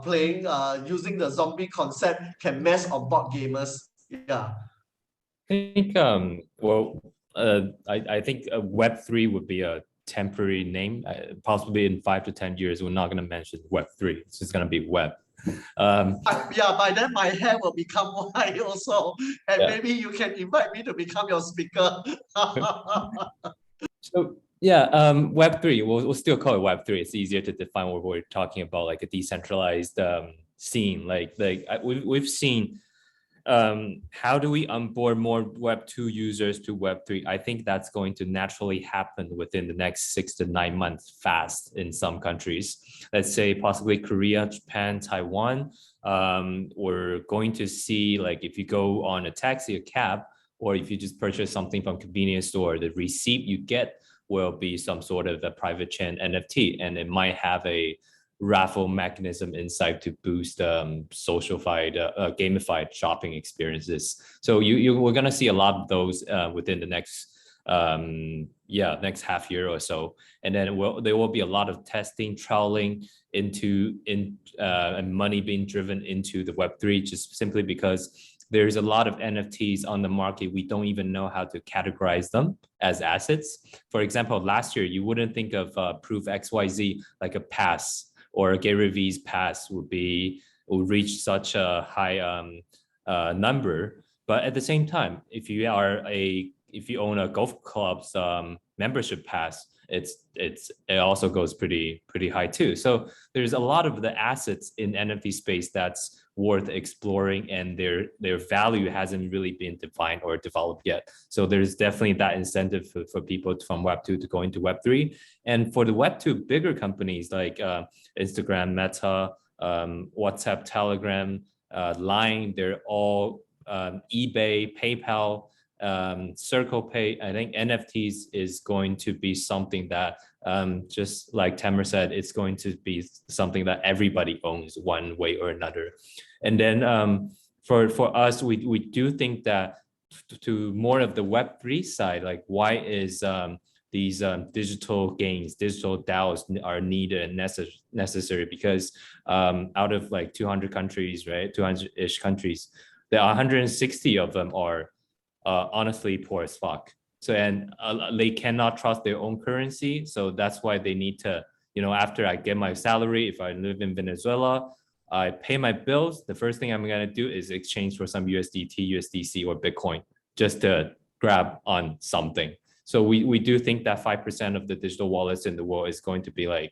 playing using the zombie concept can mess on board gamers? Yeah. I think I think Web3 would be a temporary name. Possibly in 5 to 10 years, we're not going to mention Web3. It's just going to be Web. Yeah, by then my hair will become white also, and yeah, maybe you can invite me to become your speaker. So yeah, Web3. We'll still call it Web3. It's easier to define what we're talking about, like a decentralized scene. Like we've seen. How do we onboard more Web2 users to Web3? I think that's going to naturally happen within the next 6 to 9 months, fast in some countries. Let's say possibly Korea, Japan, Taiwan. We're going to see, like, if you go on a taxi, a cab, or if you just purchase something from convenience store, the receipt you get will be some sort of a private chain NFT, and it might have a raffle mechanism inside to boost gamified shopping experiences. So we're going to see a lot of those within the next yeah, next half year or so. And then there will be a lot of testing, trialing and money being driven into the Web3, just simply because there's a lot of NFTs on the market. We don't even know how to categorize them as assets. For example, last year, you wouldn't think of Proof XYZ like a pass, or Gary V's pass would reach such a high number. But at the same time, if you own a golf club's membership pass, it also goes pretty high too. So there's a lot of the assets in NFT space that's worth exploring, and their value hasn't really been defined or developed yet. So there's definitely that incentive for people from Web2 to go into Web3. And for the Web2 bigger companies like Instagram, Meta, WhatsApp, Telegram, Line, they're all eBay, PayPal, Circle Pay. I think NFTs is going to be something that, just like Tamer said, it's going to be something that everybody owns one way or another. And then for us, we do think that to more of the Web3 side, like why is these digital gains, digital DAOs are needed and necessary? Because out of like 200 countries, right, 200-ish countries, there are 160 of them are honestly poor as fuck. So, and they cannot trust their own currency. So that's why they need to, after I get my salary, if I live in Venezuela, I pay my bills, the first thing I'm going to do is exchange for some USDT, USDC, or Bitcoin just to grab on something. So we do think that 5% of the digital wallets in the world is going to be like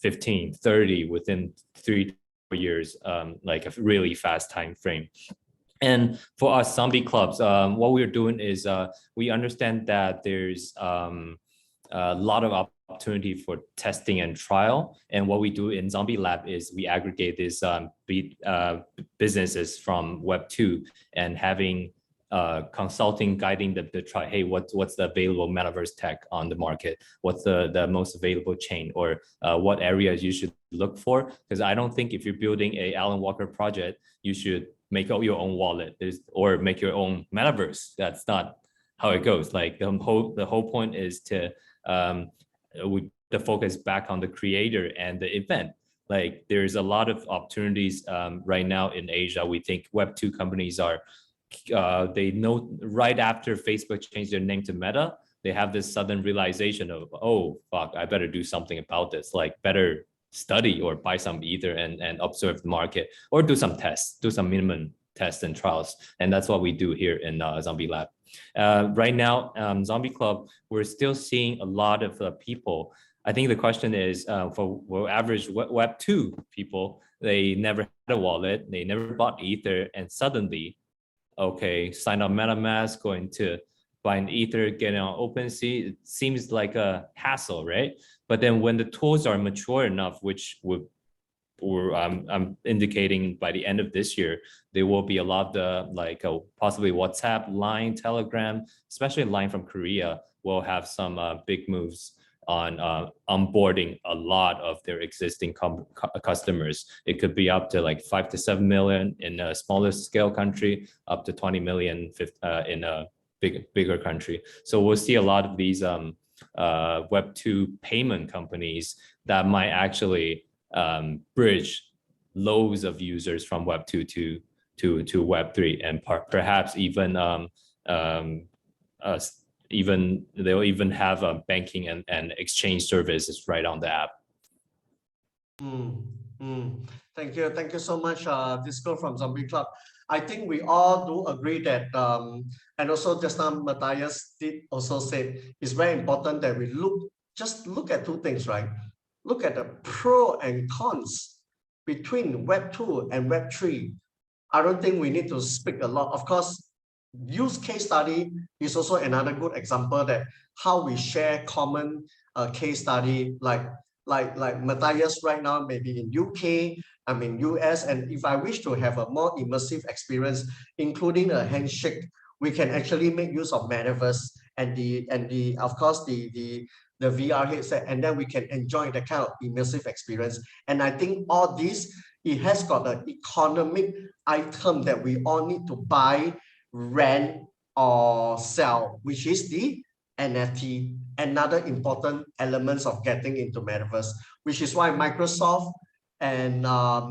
15, 30 within 3 years, like a really fast time frame. And for us zombie clubs, what we're doing is we understand that there's a lot of opportunity for testing and trial. And what we do in Zombie Lab is we aggregate these businesses from Web2 and having consulting, guiding them to try, hey, what's the available metaverse tech on the market? What's the most available chain, or what areas you should look for? Because I don't think if you're building a Alan Walker project, you should make your own wallet or make your own metaverse. That's not how it goes. Like the whole point is to the focus back on the creator and the event. Like there's a lot of opportunities right now in Asia. We think Web2 companies are, they know right after Facebook changed their name to Meta, they have this sudden realization of, oh, fuck, I better do something about this. Like better study or buy some Ether and observe the market, or do some tests, do some minimum tests and trials. And that's what we do here in Zombie Lab. Right now, Zombie Club, we're still seeing a lot of people. I think the question is for average Web2 people, they never had a wallet, they never bought Ether, and suddenly, okay, sign up MetaMask, going to buy an Ether, get on OpenSea, it seems like a hassle, right? But then when the tools are mature enough, which I'm indicating by the end of this year, there will be a lot of like possibly WhatsApp, Line, Telegram, especially Line from Korea, will have some big moves on onboarding a lot of their existing customers. It could be up to like 5 to 7 million in a smaller scale country, up to 20 million in a bigger country. So we'll see a lot of these Web2 payment companies that might actually bridge loads of users from Web2 to Web3, and perhaps even they'll even have banking and exchange services right on the app. Thank you so much, Disco from Zombie Club. I think we all do agree that, and also just now Matthias did also say, it's very important that we look at two things, right? Look at the pro and cons between Web2 and Web3. I don't think we need to speak a lot. Of course, use case study is also another good example that how we share common case study, like Matthias right now maybe in UK, I'm in US, and if I wish to have a more immersive experience, including a handshake, we can actually make use of metaverse and the of course the VR headset, and then we can enjoy the kind of immersive experience. And I think all this, it has got an economic item that we all need to buy, rent, or sell, which is the NFT, another important elements of getting into metaverse, which is why Microsoft and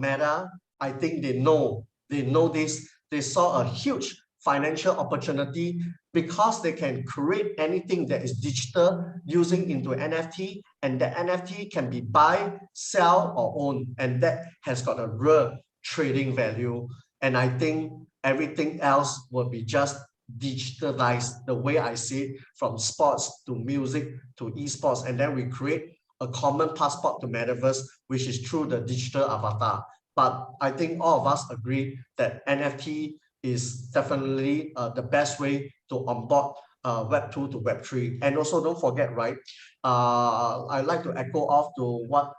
Meta, I think they know this. They saw a huge financial opportunity because they can create anything that is digital using into NFT, and the NFT can be buy, sell, or own, and that has got a real trading value. And I think everything else will be just digitalized the way I see it, from sports to music to esports, and then we create a common passport to metaverse, which is through the digital avatar. But I think all of us agree that NFT is definitely the best way to onboard Web2 to Web3. And also don't forget, right, I'd like to echo off to what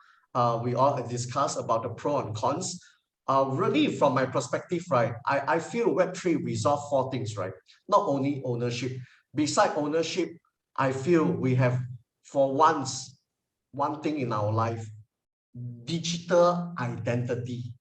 we all discussed about the pro and cons. Really, from my perspective, right, I feel Web3 resolve 4 things, right? Not only ownership. Beside ownership, I feel we have, for once, one thing in our life, digital identity.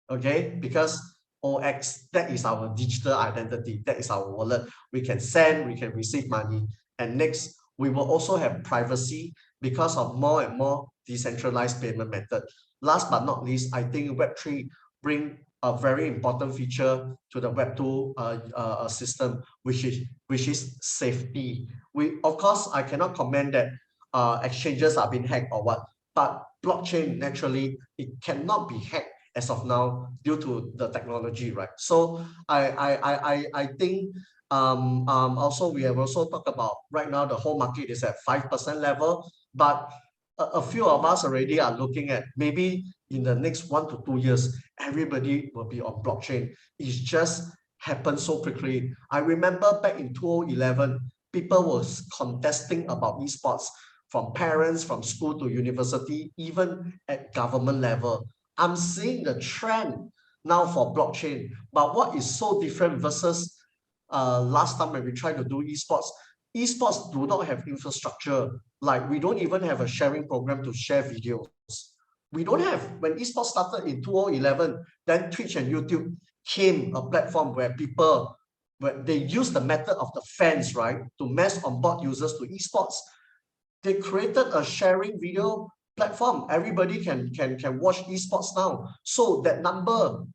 Okay, because OX, that is our digital identity. That is our wallet. We can send, we can receive money. And next, we will also have privacy because of more and more decentralized payment method. Last but not least, I think Web3 bring a very important feature to the Web2 system, which is safety. Of course, I cannot comment that exchanges are being hacked or what, but blockchain, naturally, it cannot be hacked as of now due to the technology, right? So I think also we have also talked about right now the whole market is at 5% level, but a few of us already are looking at maybe in the next 1 to 2 years, everybody will be on blockchain. It's just happened so quickly. I remember back in 2011, people was contesting about esports, from parents, from school to university, even at government level. I'm seeing the trend now for blockchain, but what is so different versus last time when we tried to do esports? Esports do not have infrastructure. Like, we don't even have a sharing program to share videos. We don't have. When esports started in 2011, then Twitch and YouTube came a platform where people, where they use the method of the fans, right, to mass onboard users to esports. They created a sharing video platform. Everybody can watch esports now. So that number,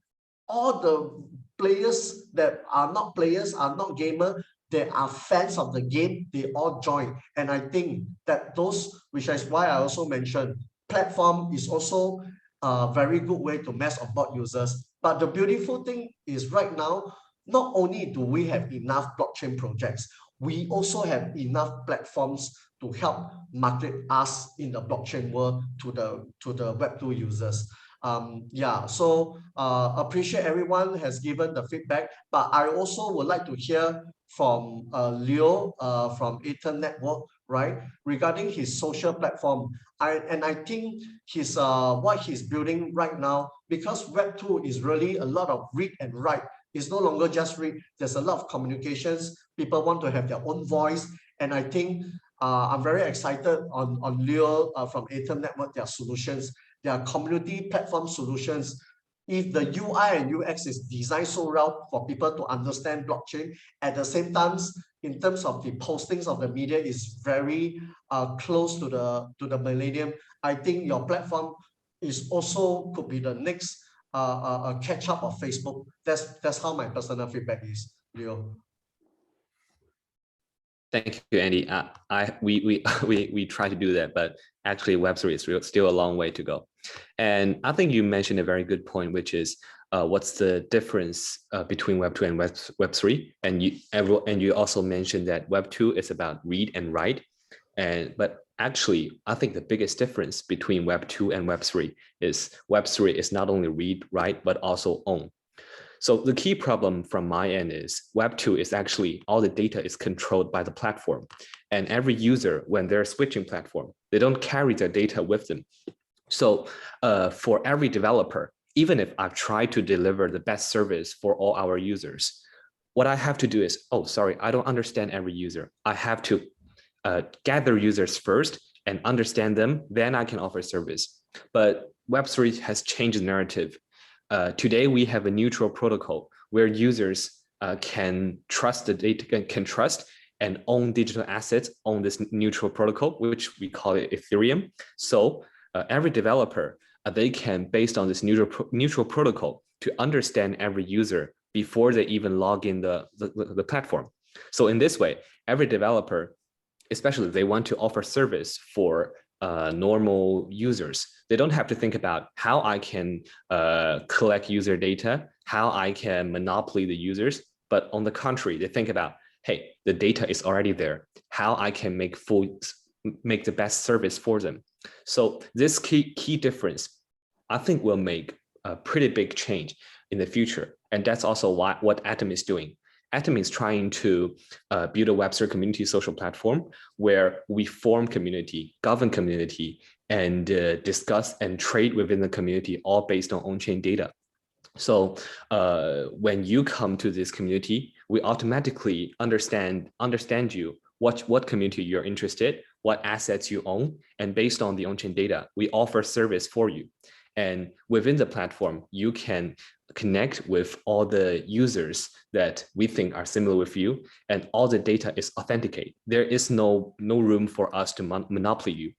all the players that are not players, are not gamers, they are fans of the game, they all join. And I think that those, which is why I also mentioned, platform is also a very good way to mass onboard users. But the beautiful thing is right now, not only do we have enough blockchain projects, we also have enough platforms to help market us in the blockchain world to the Web2 users. Yeah, so appreciate everyone has given the feedback, but I also would like to hear from Leo from Atem Network, right, regarding his social platform. I think his what he's building right now, because Web2 is really a lot of read and write. It's no longer just read. There's a lot of communications. People want to have their own voice, and I think I'm very excited on Leo from Atem Network, their solutions, their community platform solutions. If the UI and UX is designed so well for people to understand blockchain, at the same time, in terms of the postings of the media is very close to the millennium, I think your platform is also could be the next catch up of Facebook. That's how my personal feedback is, Leo. Thank you, Andy. We try to do that, but actually Web3 is still a long way to go. And I think you mentioned a very good point, which is what's the difference between Web2 and Web3? And you also mentioned that Web2 is about read and write. But actually, I think the biggest difference between Web2 and Web3 is not only read, write, but also own. So the key problem from my end is Web2 is actually all the data is controlled by the platform, and every user, when they're switching platform, they don't carry their data with them. So for every developer, even if I've tried to deliver the best service for all our users, what I have to do is, oh, sorry, I don't understand every user. I have to gather users first and understand them, then I can offer service. But Web3 has changed the narrative. Today, we have a neutral protocol where users can trust the data, can trust and own digital assets on this neutral protocol, which we call it Ethereum. So every developer, they can, based on this neutral protocol, to understand every user before they even log in the platform. So in this way, every developer, especially if they want to offer service for normal users, they don't have to think about how I can collect user data, how I can monopoly the users, but on the contrary, they think about, hey, the data is already there, how I can make the best service for them. So this key difference, I think, will make a pretty big change in the future. And that's also what Atem is doing. Atem is trying to build a Web3 community social platform where we form community, govern community, and discuss and trade within the community, all based on on-chain data. So when you come to this community, we automatically understand you, what community you're interested, what assets you own, and based on the on-chain data, we offer service for you. And within the platform, you can connect with all the users that we think are similar with you, and all the data is authenticated. There is no room for us to monopoly you.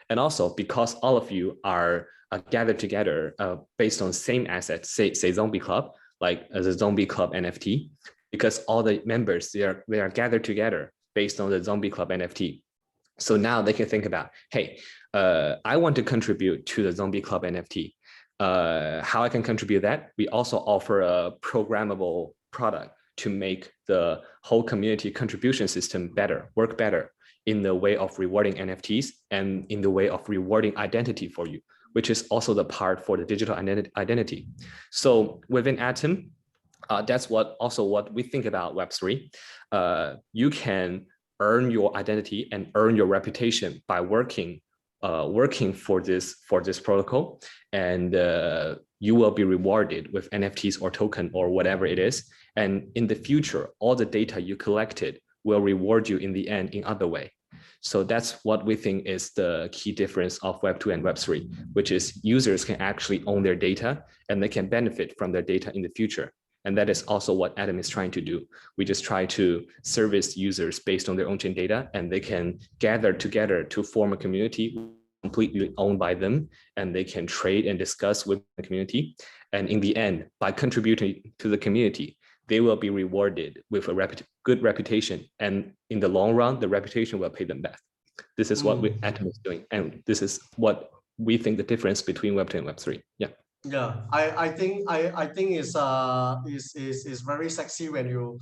And also, because all of you are gathered together based on same assets, say Zombie Club, like the Zombie Club NFT, because all the members, they are gathered together based on the Zombie Club NFT. So now they can think about, hey, I want to contribute to the Zombie Club NFT. How I can contribute that? We also offer a programmable product to make the whole community contribution system work better in the way of rewarding NFTs and in the way of rewarding identity for you, which is also the part for the digital identity. So within Atem, that's what we think about Web3. You can earn your identity and earn your reputation by working for this protocol, and you will be rewarded with NFTs or token or whatever it is. And in the future, all the data you collected will reward you in the end in other way. So that's what we think is the key difference of Web2 and Web3, which is users can actually own their data and they can benefit from their data in the future. And that is also what Atem is trying to do. We just try to service users based on their own chain data, and they can gather together to form a community completely owned by them, and they can trade and discuss with the community. And in the end, by contributing to the community, they will be rewarded with a good reputation. And in the long run, the reputation will pay them back. This is what Atem is doing. And this is what we think the difference between Web2 and Web3. Yeah. Yeah, I think is very sexy when you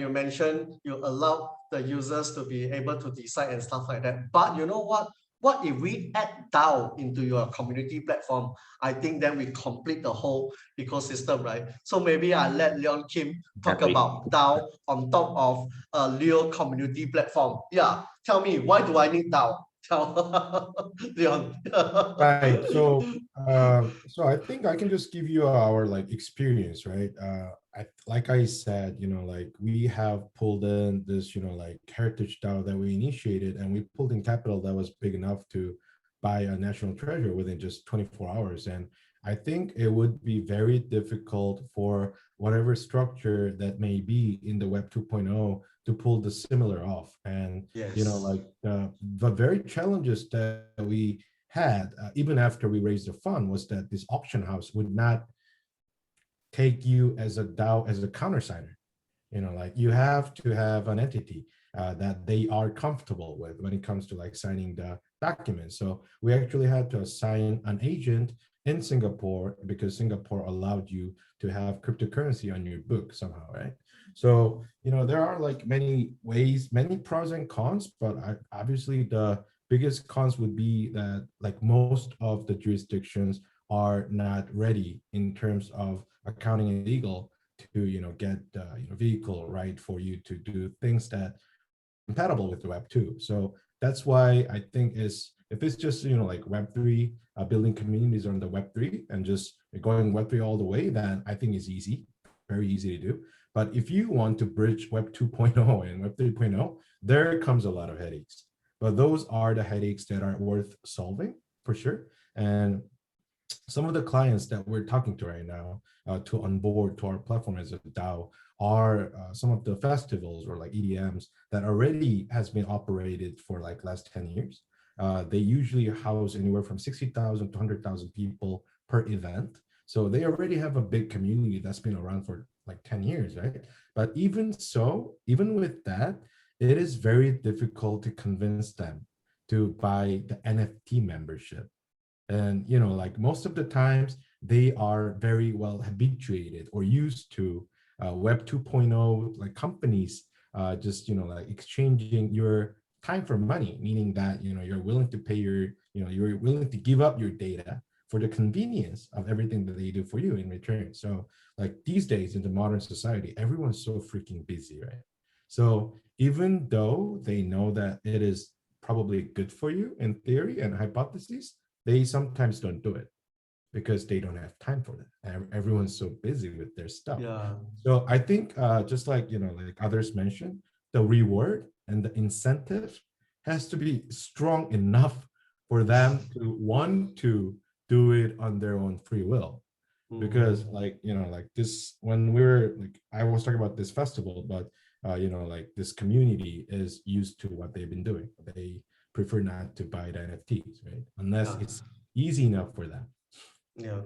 mention you allow the users to be able to decide and stuff like that. But you know what? What if we add DAO into your community platform? I think then we complete the whole ecosystem, right? So maybe I let Leon Kim talk about DAO on top of a Leo community platform. Yeah, tell me, why do I need DAO? Leon. Right. So I think I can just give you our experience, right? Like I said, like we have pulled in this, like heritage DAO that we initiated, and we pulled in capital that was big enough to buy a national treasure within just 24 hours. And I think it would be very difficult for whatever structure that may be in the Web 2.0 to pull the similar off. And yes, like the very challenges that we had even after we raised the fund was that this auction house would not take you as a DAO as a countersigner. Like you have to have an entity that they are comfortable with when it comes to signing the documents. So we actually had to assign an agent in Singapore because Singapore allowed you to have cryptocurrency on your book somehow, right? So, there are many ways, many pros and cons, but obviously the biggest cons would be that most of the jurisdictions are not ready in terms of accounting and legal to, get vehicle right for you to do things that are compatible with the Web2. So that's why I think if it's just, Web3, building communities on the Web3 and just going Web3 all the way, then I think it's easy, very easy to do. But if you want to bridge Web 2.0 and Web 3.0, there comes a lot of headaches. But those are the headaches that are worth solving for sure. And some of the clients that we're talking to right now to onboard to our platform as a DAO are some of the festivals or like EDMs that already has been operated for like last 10 years. They usually house anywhere from 60,000 to 100,000 people per event. So they already have a big community that's been around for like 10 years, right? But even so, even with that, it is very difficult to convince them to buy the NFT membership. And, you know, like most of the times they are very well habituated or used to Web 2.0, like companies just, you know, like exchanging your time for money, meaning that, you know, you're willing to pay your, you know, you're willing to give up your data for the convenience of everything that they do for you in return. So like these days in the modern society, everyone's so freaking busy, right? So even though they know that it is probably good for you in theory and hypotheses, they sometimes don't do it because they don't have time for it. Everyone's so busy with their stuff. Yeah. So I think just like, you know, like others mentioned, the reward and the incentive has to be strong enough for them to want to do it on their own free will. Because like, you know, like this, when we were like, I was talking about this festival, but you know, like this community is used to what they've been doing. They prefer not to buy the NFTs, right? Unless it's easy enough for them. Yeah.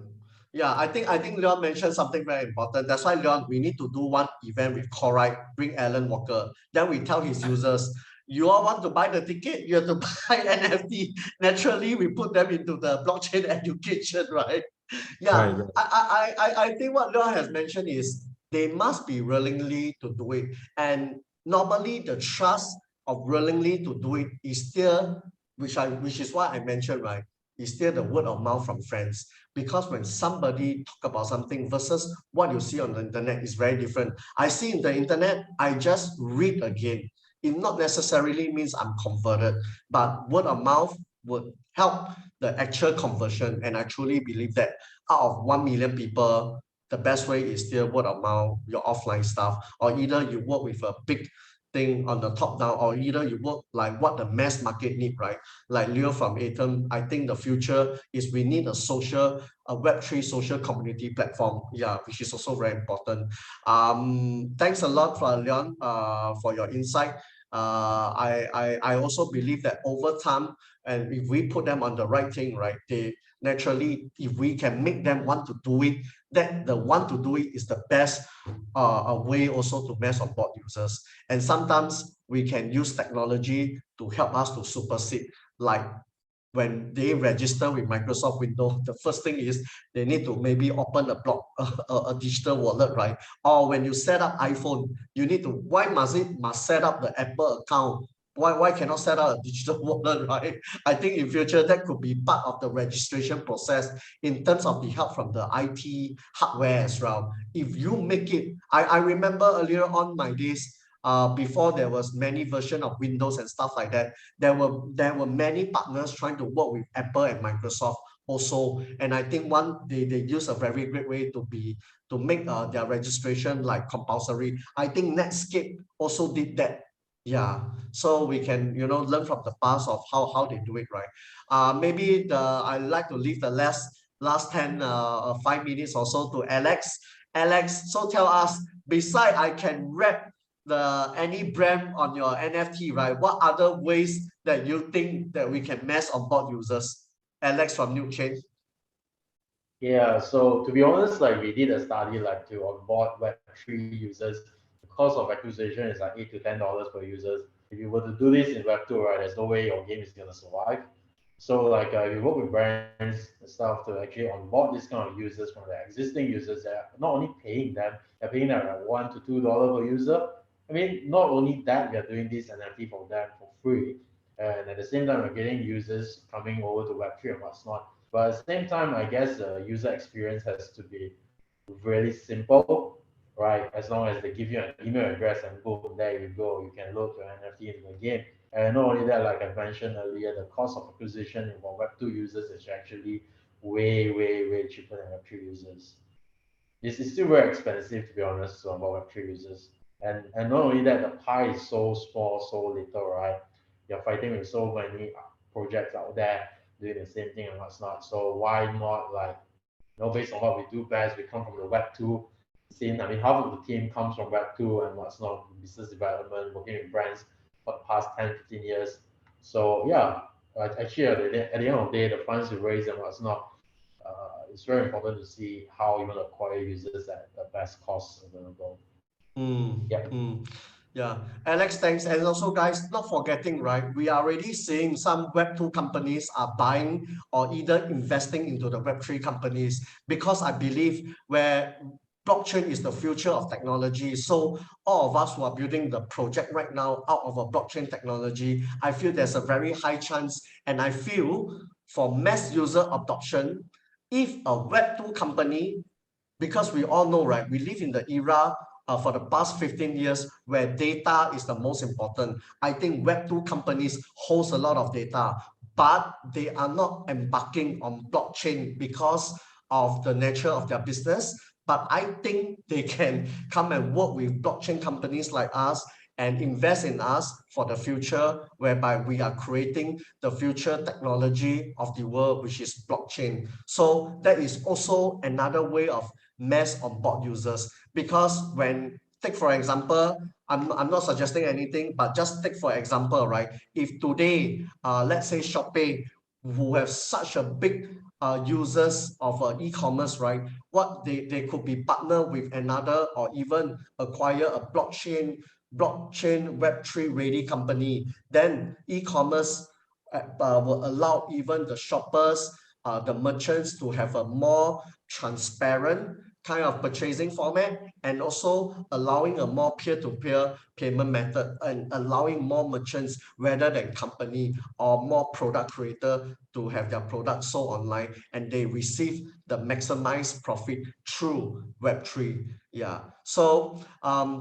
Yeah, I think Leon mentioned something very important. That's why, Leon, we need to do one event with Corite, bring Alan Walker. Then we tell his users, you all want to buy the ticket, you have to buy NFT. Naturally, we put them into the blockchain education, right? Yeah, Right. I think what Leon has mentioned is they must be willingly to do it. And normally the trust of willingly to do it is still, which is why I mentioned, right? Is still the word of mouth from friends. Because when somebody talk about something versus what you see on the internet is very different. I see in the internet, I just read again. It not necessarily means I'm converted, but word of mouth would help the actual conversion. And I truly believe that out of 1 million people, the best way is still word of mouth, your offline stuff, or either you work with a big thing on the top down, or either you work like what the mass market need, right? Like Leo from Atem, I think the future is we need a social, a Web3 social community platform, yeah, which is also very important. Thanks a lot for Leon for your insight. I also believe that over time, and if we put them on the right thing, right, they naturally, if we can make them want to do it, that the want to do it is the best a way also to mass on board users. And sometimes we can use technology to help us to supersede, like when they register with Microsoft Windows, the first thing is they need to maybe open a digital wallet, right? Or when you set up iPhone, you need to, why must set up the Apple account? Why cannot set up a digital wallet, right? I think in future that could be part of the registration process in terms of the help from the IT hardware as well. If you make it, I remember earlier on my days, before there was many version of Windows and stuff like that, there were many partners trying to work with Apple and Microsoft also. And I think they use a very great way to make their registration like compulsory. I think Netscape also did that. Yeah, so we can, you know, learn from the past of how they do it, right? Maybe I like to leave the last 5 minutes or so to Alex. Alex, so tell us, beside I can wrap any brand on your NFT, right? What other ways that you think that we can mass onboard users? Alex from NukeChains. Yeah, so to be honest, like we did a study like to onboard Web3 users. The cost of acquisition is like $8 to $10 per users. If you were to do this in Web2, right, there's no way your game is gonna survive. So like we work with brands and stuff to actually onboard this kind of users from the existing users that are not only paying them, they're paying them like $1 to $2 per user. I mean, not only that, we are doing this NFT for them for free. And at the same time, we're getting users coming over to Web3 and what's not. But at the same time, I guess the user experience has to be really simple, right? As long as they give you an email address and boom, there you go. You can load your NFT into the game. And not only that, like I mentioned earlier, the cost of acquisition for Web2 users is actually way cheaper than Web3 users. This is still very expensive, to be honest, to about Web3 users. And not only that, the pie is so small, so little, right? You're fighting with so many projects out there doing the same thing and what's not. So why not, like, based on what we do best, we come from the Web2 scene. I mean, half of the team comes from Web2 and what's not, business development, working with brands for the past 10, 15 years. So yeah, actually at the end of the day, the funds you raise and what's not, it's very important to see how you want to acquire users at the best cost available. Yeah, Alex, thanks. And also, guys, not forgetting, right? We are already seeing some Web2 companies are buying or either investing into the Web3 companies, because I believe where blockchain is the future of technology. So all of us who are building the project right now out of a blockchain technology, I feel there's a very high chance. And I feel for mass user adoption, if a Web2 company, because we all know, right, we live in the era for the past 15 years where data is the most important. I think Web2 companies host a lot of data, but they are not embarking on blockchain because of the nature of their business. But I think they can come and work with blockchain companies like us and invest in us for the future, whereby we are creating the future technology of the world, which is blockchain. So that is also another way of mass on board users. Because when, take for example, I'm not suggesting anything, but just take for example, right? If today, let's say Shopee, who have such a big users of e-commerce, right? What they could be partner with another or even acquire a blockchain Web3 ready company, then e-commerce will allow even the shoppers, the merchants to have a more transparent kind of purchasing format, and also allowing a more peer-to-peer payment method and allowing more merchants rather than company or more product creator to have their products sold online and they receive the maximized profit through Web3. Yeah. So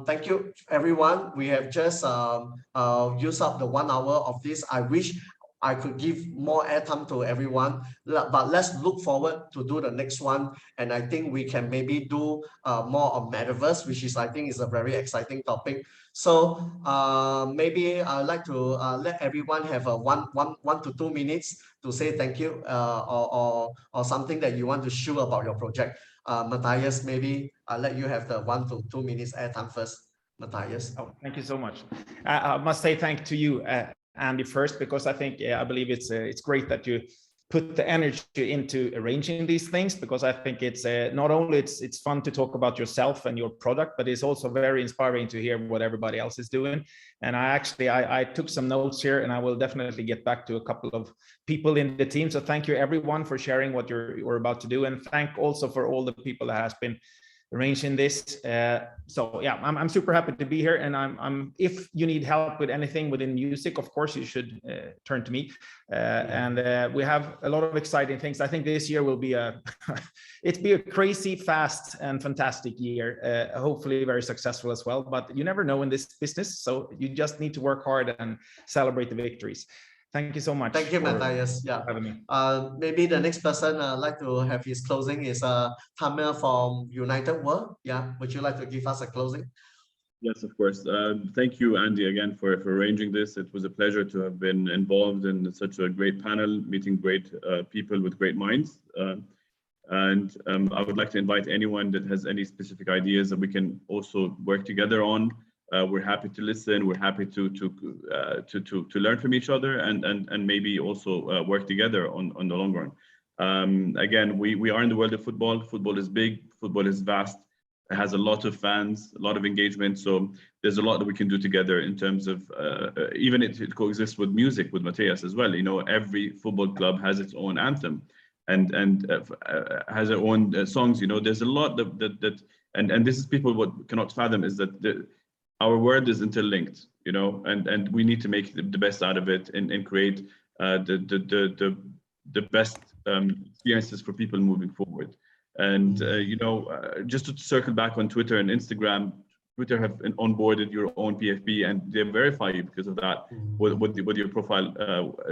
thank you, everyone. We have just used up the 1 hour of this. I wish I could give more airtime to everyone, but let's look forward to do the next one. And I think we can maybe do more of metaverse, which is, I think, is a very exciting topic. So maybe I'd like to let everyone have a 1 to 2 minutes to say thank you or something that you want to share about your project. Matthias, maybe I'll let you have the 1 to 2 minutes airtime first. Matthias. Oh, thank you so much. I must say thank to you, Andy, first, because I think I believe it's great that you put the energy into arranging these things, because I think it's not only it's fun to talk about yourself and your product, but it's also very inspiring to hear what everybody else is doing. And I took some notes here, and I will definitely get back to a couple of people in the team. So thank you everyone for sharing what you're about to do, and thank also for all the people that has been arranging this. So yeah, I'm super happy to be here, and I'm if you need help with anything within music, of course you should turn to me. And we have a lot of exciting things. I think this year will be it'll be a crazy, fast, and fantastic year. Hopefully very successful as well. But you never know in this business, so you just need to work hard and celebrate the victories. Thank you so much. Thank you, Matthias. Yeah. Having me. Maybe the next person like to have his closing is Tamir from United World. Yeah. Would you like to give us a closing? Yes, of course. Thank you, Andy, again for arranging this. It was a pleasure to have been involved in such a great panel, meeting great people with great minds. And I would like to invite anyone that has any specific ideas that we can also work together on. We're happy to listen. We're happy to learn from each other and maybe also work together on the long run. Again, we are in the world of football. Football is big. Football is vast. It has a lot of fans, a lot of engagement. So there's a lot that we can do together in terms of even it coexists with music with Matthias as well. You know, every football club has its own anthem and has their own songs. You know, there's a lot that and this is people what cannot fathom is that our world is interlinked, you know, and we need to make the best out of it and create the best experiences for people moving forward. And you know, just to circle back on Twitter and Instagram, Twitter have onboarded your own PFP and they verify you because of that with your profile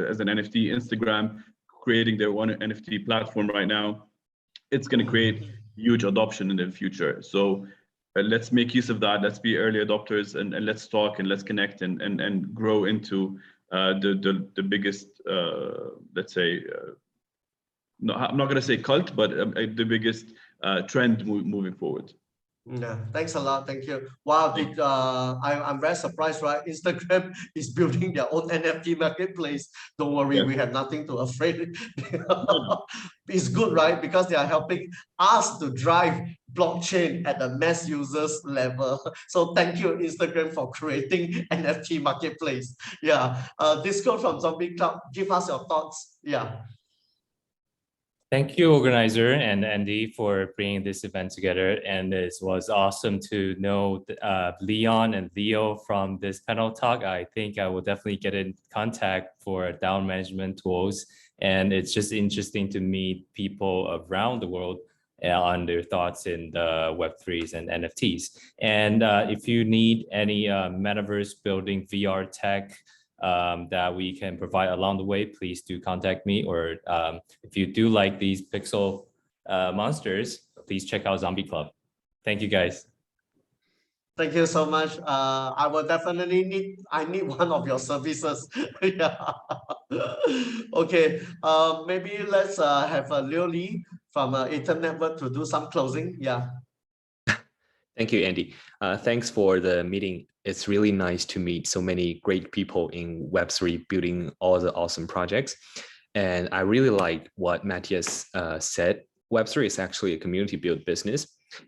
as an NFT. Instagram creating their own NFT platform right now. It's going to create huge adoption in the future. So let's make use of that. Let's be early adopters and let's talk and let's connect and grow into the biggest, let's say, no, I'm not going to say cult, but the biggest trend moving forward. Yeah, thanks a lot. Thank you. Wow, I'm very surprised, right? Instagram is building their own NFT marketplace. Don't worry, Yes. we have nothing to afraid. No, It's good, right? Because they are helping us to drive blockchain at the mass users level. So thank you, Instagram, for creating NFT marketplace. Yeah. Discord from Zombie Club, give us your thoughts. Yeah. Thank you, organizer and Andy, for bringing this event together. And it was awesome to know Leon and Leo from this panel talk. I think I will definitely get in contact for DAO management tools. And it's just interesting to meet people around the world on their thoughts in the Web3s and NFTs. And if you need any metaverse building VR tech, that we can provide along the way, please do contact me. Or if you do like these pixel monsters, please check out Zombie Club. Thank you, guys. Thank you so much. I will definitely need one of your services. Yeah. Okay. Maybe let's have Leo Lee from Atem Network to do some closing. Yeah. Thank you, Andy. Thanks for the meeting. It's really nice to meet so many great people in Web3 building all the awesome projects. And I really like what Matthias said. Web3 is actually a community-built business.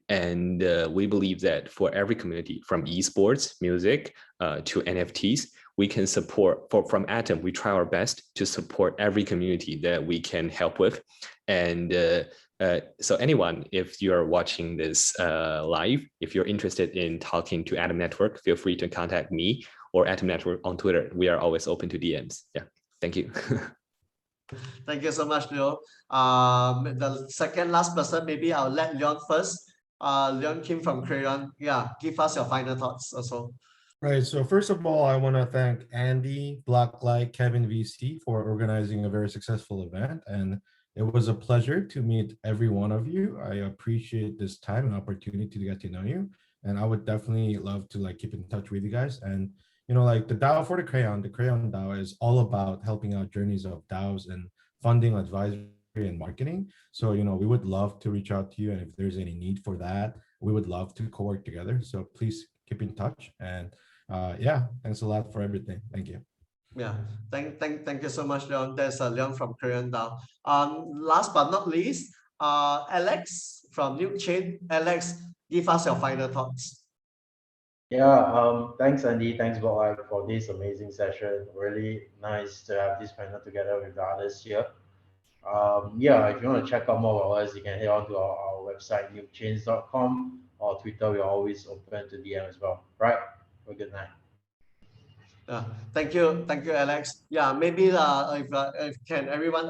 And we believe that for every community, from esports, music, to NFTs, we can support, from Atem, we try our best to support every community that we can help with. And so anyone, if you're watching this live, if you're interested in talking to Atem Network, feel free to contact me or Atem Network on Twitter. We are always open to DMs. Yeah, thank you. Thank you so much, Leo. The second last person, maybe I'll let Leon first. Leon Kim from Crayon. Yeah, give us your final thoughts also. Right. So first of all, I want to thank Andy, Blocklike, Kevin VC for organizing a very successful event. And it was a pleasure to meet every one of you. I appreciate this time and opportunity to get to know you. And I would definitely love to keep in touch with you guys. And the DAO for the Crayon DAO is all about helping out journeys of DAOs and funding, advisory, and marketing. So, we would love to reach out to you. And if there's any need for that, we would love to co-work together. So please keep in touch. And yeah, thanks a lot for everything. Thank you. Yeah, thank you so much, Leon. There's Leon from Crayon DAO. Last but not least, Alex from NukeChains. Alex, give us your final thoughts. Yeah, thanks, Andy. Thanks, Blocklike, for this amazing session. Really nice to have this panel together with the others here. Yeah, if you want to check out more about us, you can head on to our website, NukeChains.com, or Twitter. We're always open to DM as well. Right? Have a good night. Thank you, Alex. Yeah, maybe if can everyone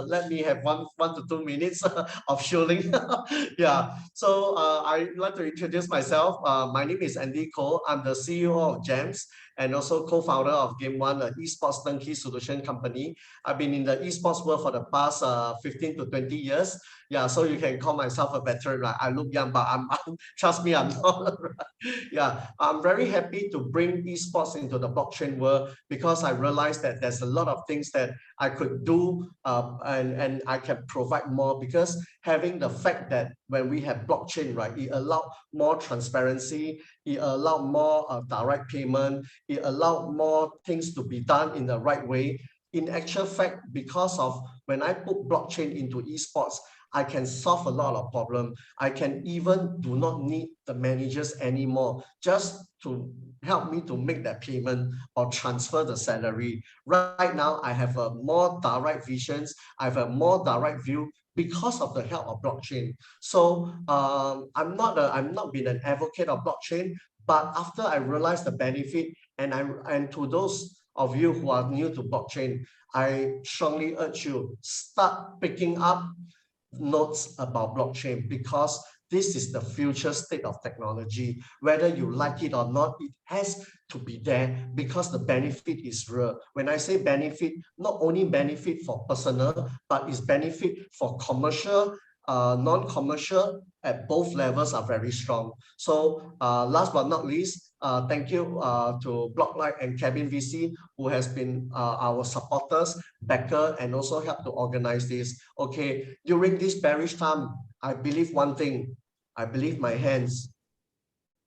let me have one to 2 minutes of shilling. Yeah. So I'd like to introduce myself. My name is Andy Cole. I'm the CEO of GEMS and also co-founder of Game One, an esports turnkey solution company. I've been in the esports world for the past 15 to 20 years. Yeah, so you can call myself a veteran, right? I look young, but I'm trust me, I'm not. Yeah, I'm very happy to bring esports into the blockchain world because I realized that there's a lot of things that I could do and I can provide more, because having the fact that when we have blockchain, right, it allows more transparency, it allows more direct payment, it allows more things to be done in the right way. In actual fact, because of when I put blockchain into esports, I can solve a lot of problems. I can even do not need the managers anymore just to help me to make that payment or transfer the salary. Right now, I have a more direct visions. I have a more direct view because of the help of blockchain. So I'm not been an advocate of blockchain, but after I realized the benefit, and to those of you who are new to blockchain, I strongly urge you, start picking up notes about blockchain, because this is the future state of technology. Whether you like it or not, it has to be there because the benefit is real. When I say benefit, not only benefit for personal, but it's benefit for commercial, non-commercial, at both levels are very strong. So last but not least, thank you to Blocklike and Kevin VC, who has been our supporters, backer, and also helped to organize this. Okay, during this bearish time, I believe one thing, I believe my hands.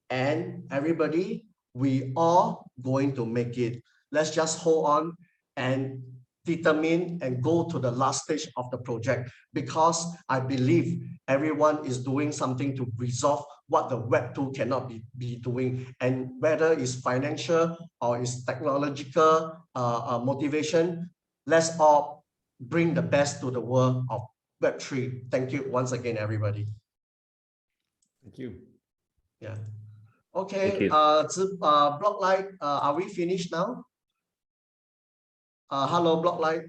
And everybody, we all going to make it. Let's just hold on and determine and go to the last stage of the project, because I believe everyone is doing something to resolve what the Web2 cannot be doing, and whether it's financial or it's technological motivation, let's all bring the best to the world of Web3. Thank you once again, everybody. Thank you. Yeah. Okay. Thank you. Blocklike, are we finished now? Hello, Blocklike.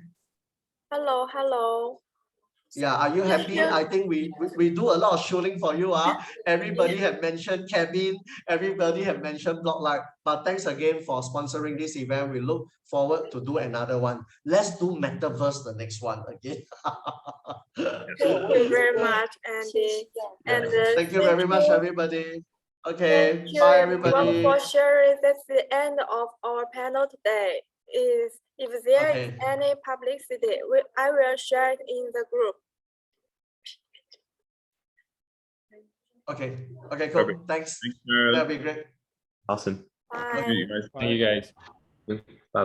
Hello, hello. Yeah, are you happy? I think we do a lot of shooting for you. Everybody have mentioned Kevin, everybody have mentioned Blocklike. But thanks again for sponsoring this event. We look forward to do another one. Let's do Metaverse the next one again. Thank you very much, Andy. And Thank you very much, everybody. Okay, thank you bye, everyone everybody. for sharing. That's the end of our panel today. If there is Okay. any publicity, I will share it in the group. Okay, okay, cool. Perfect. Thanks. Thanks, Meryl. That'll be great. Awesome. Bye. Thank you, guys. Thank you guys. Bye bye.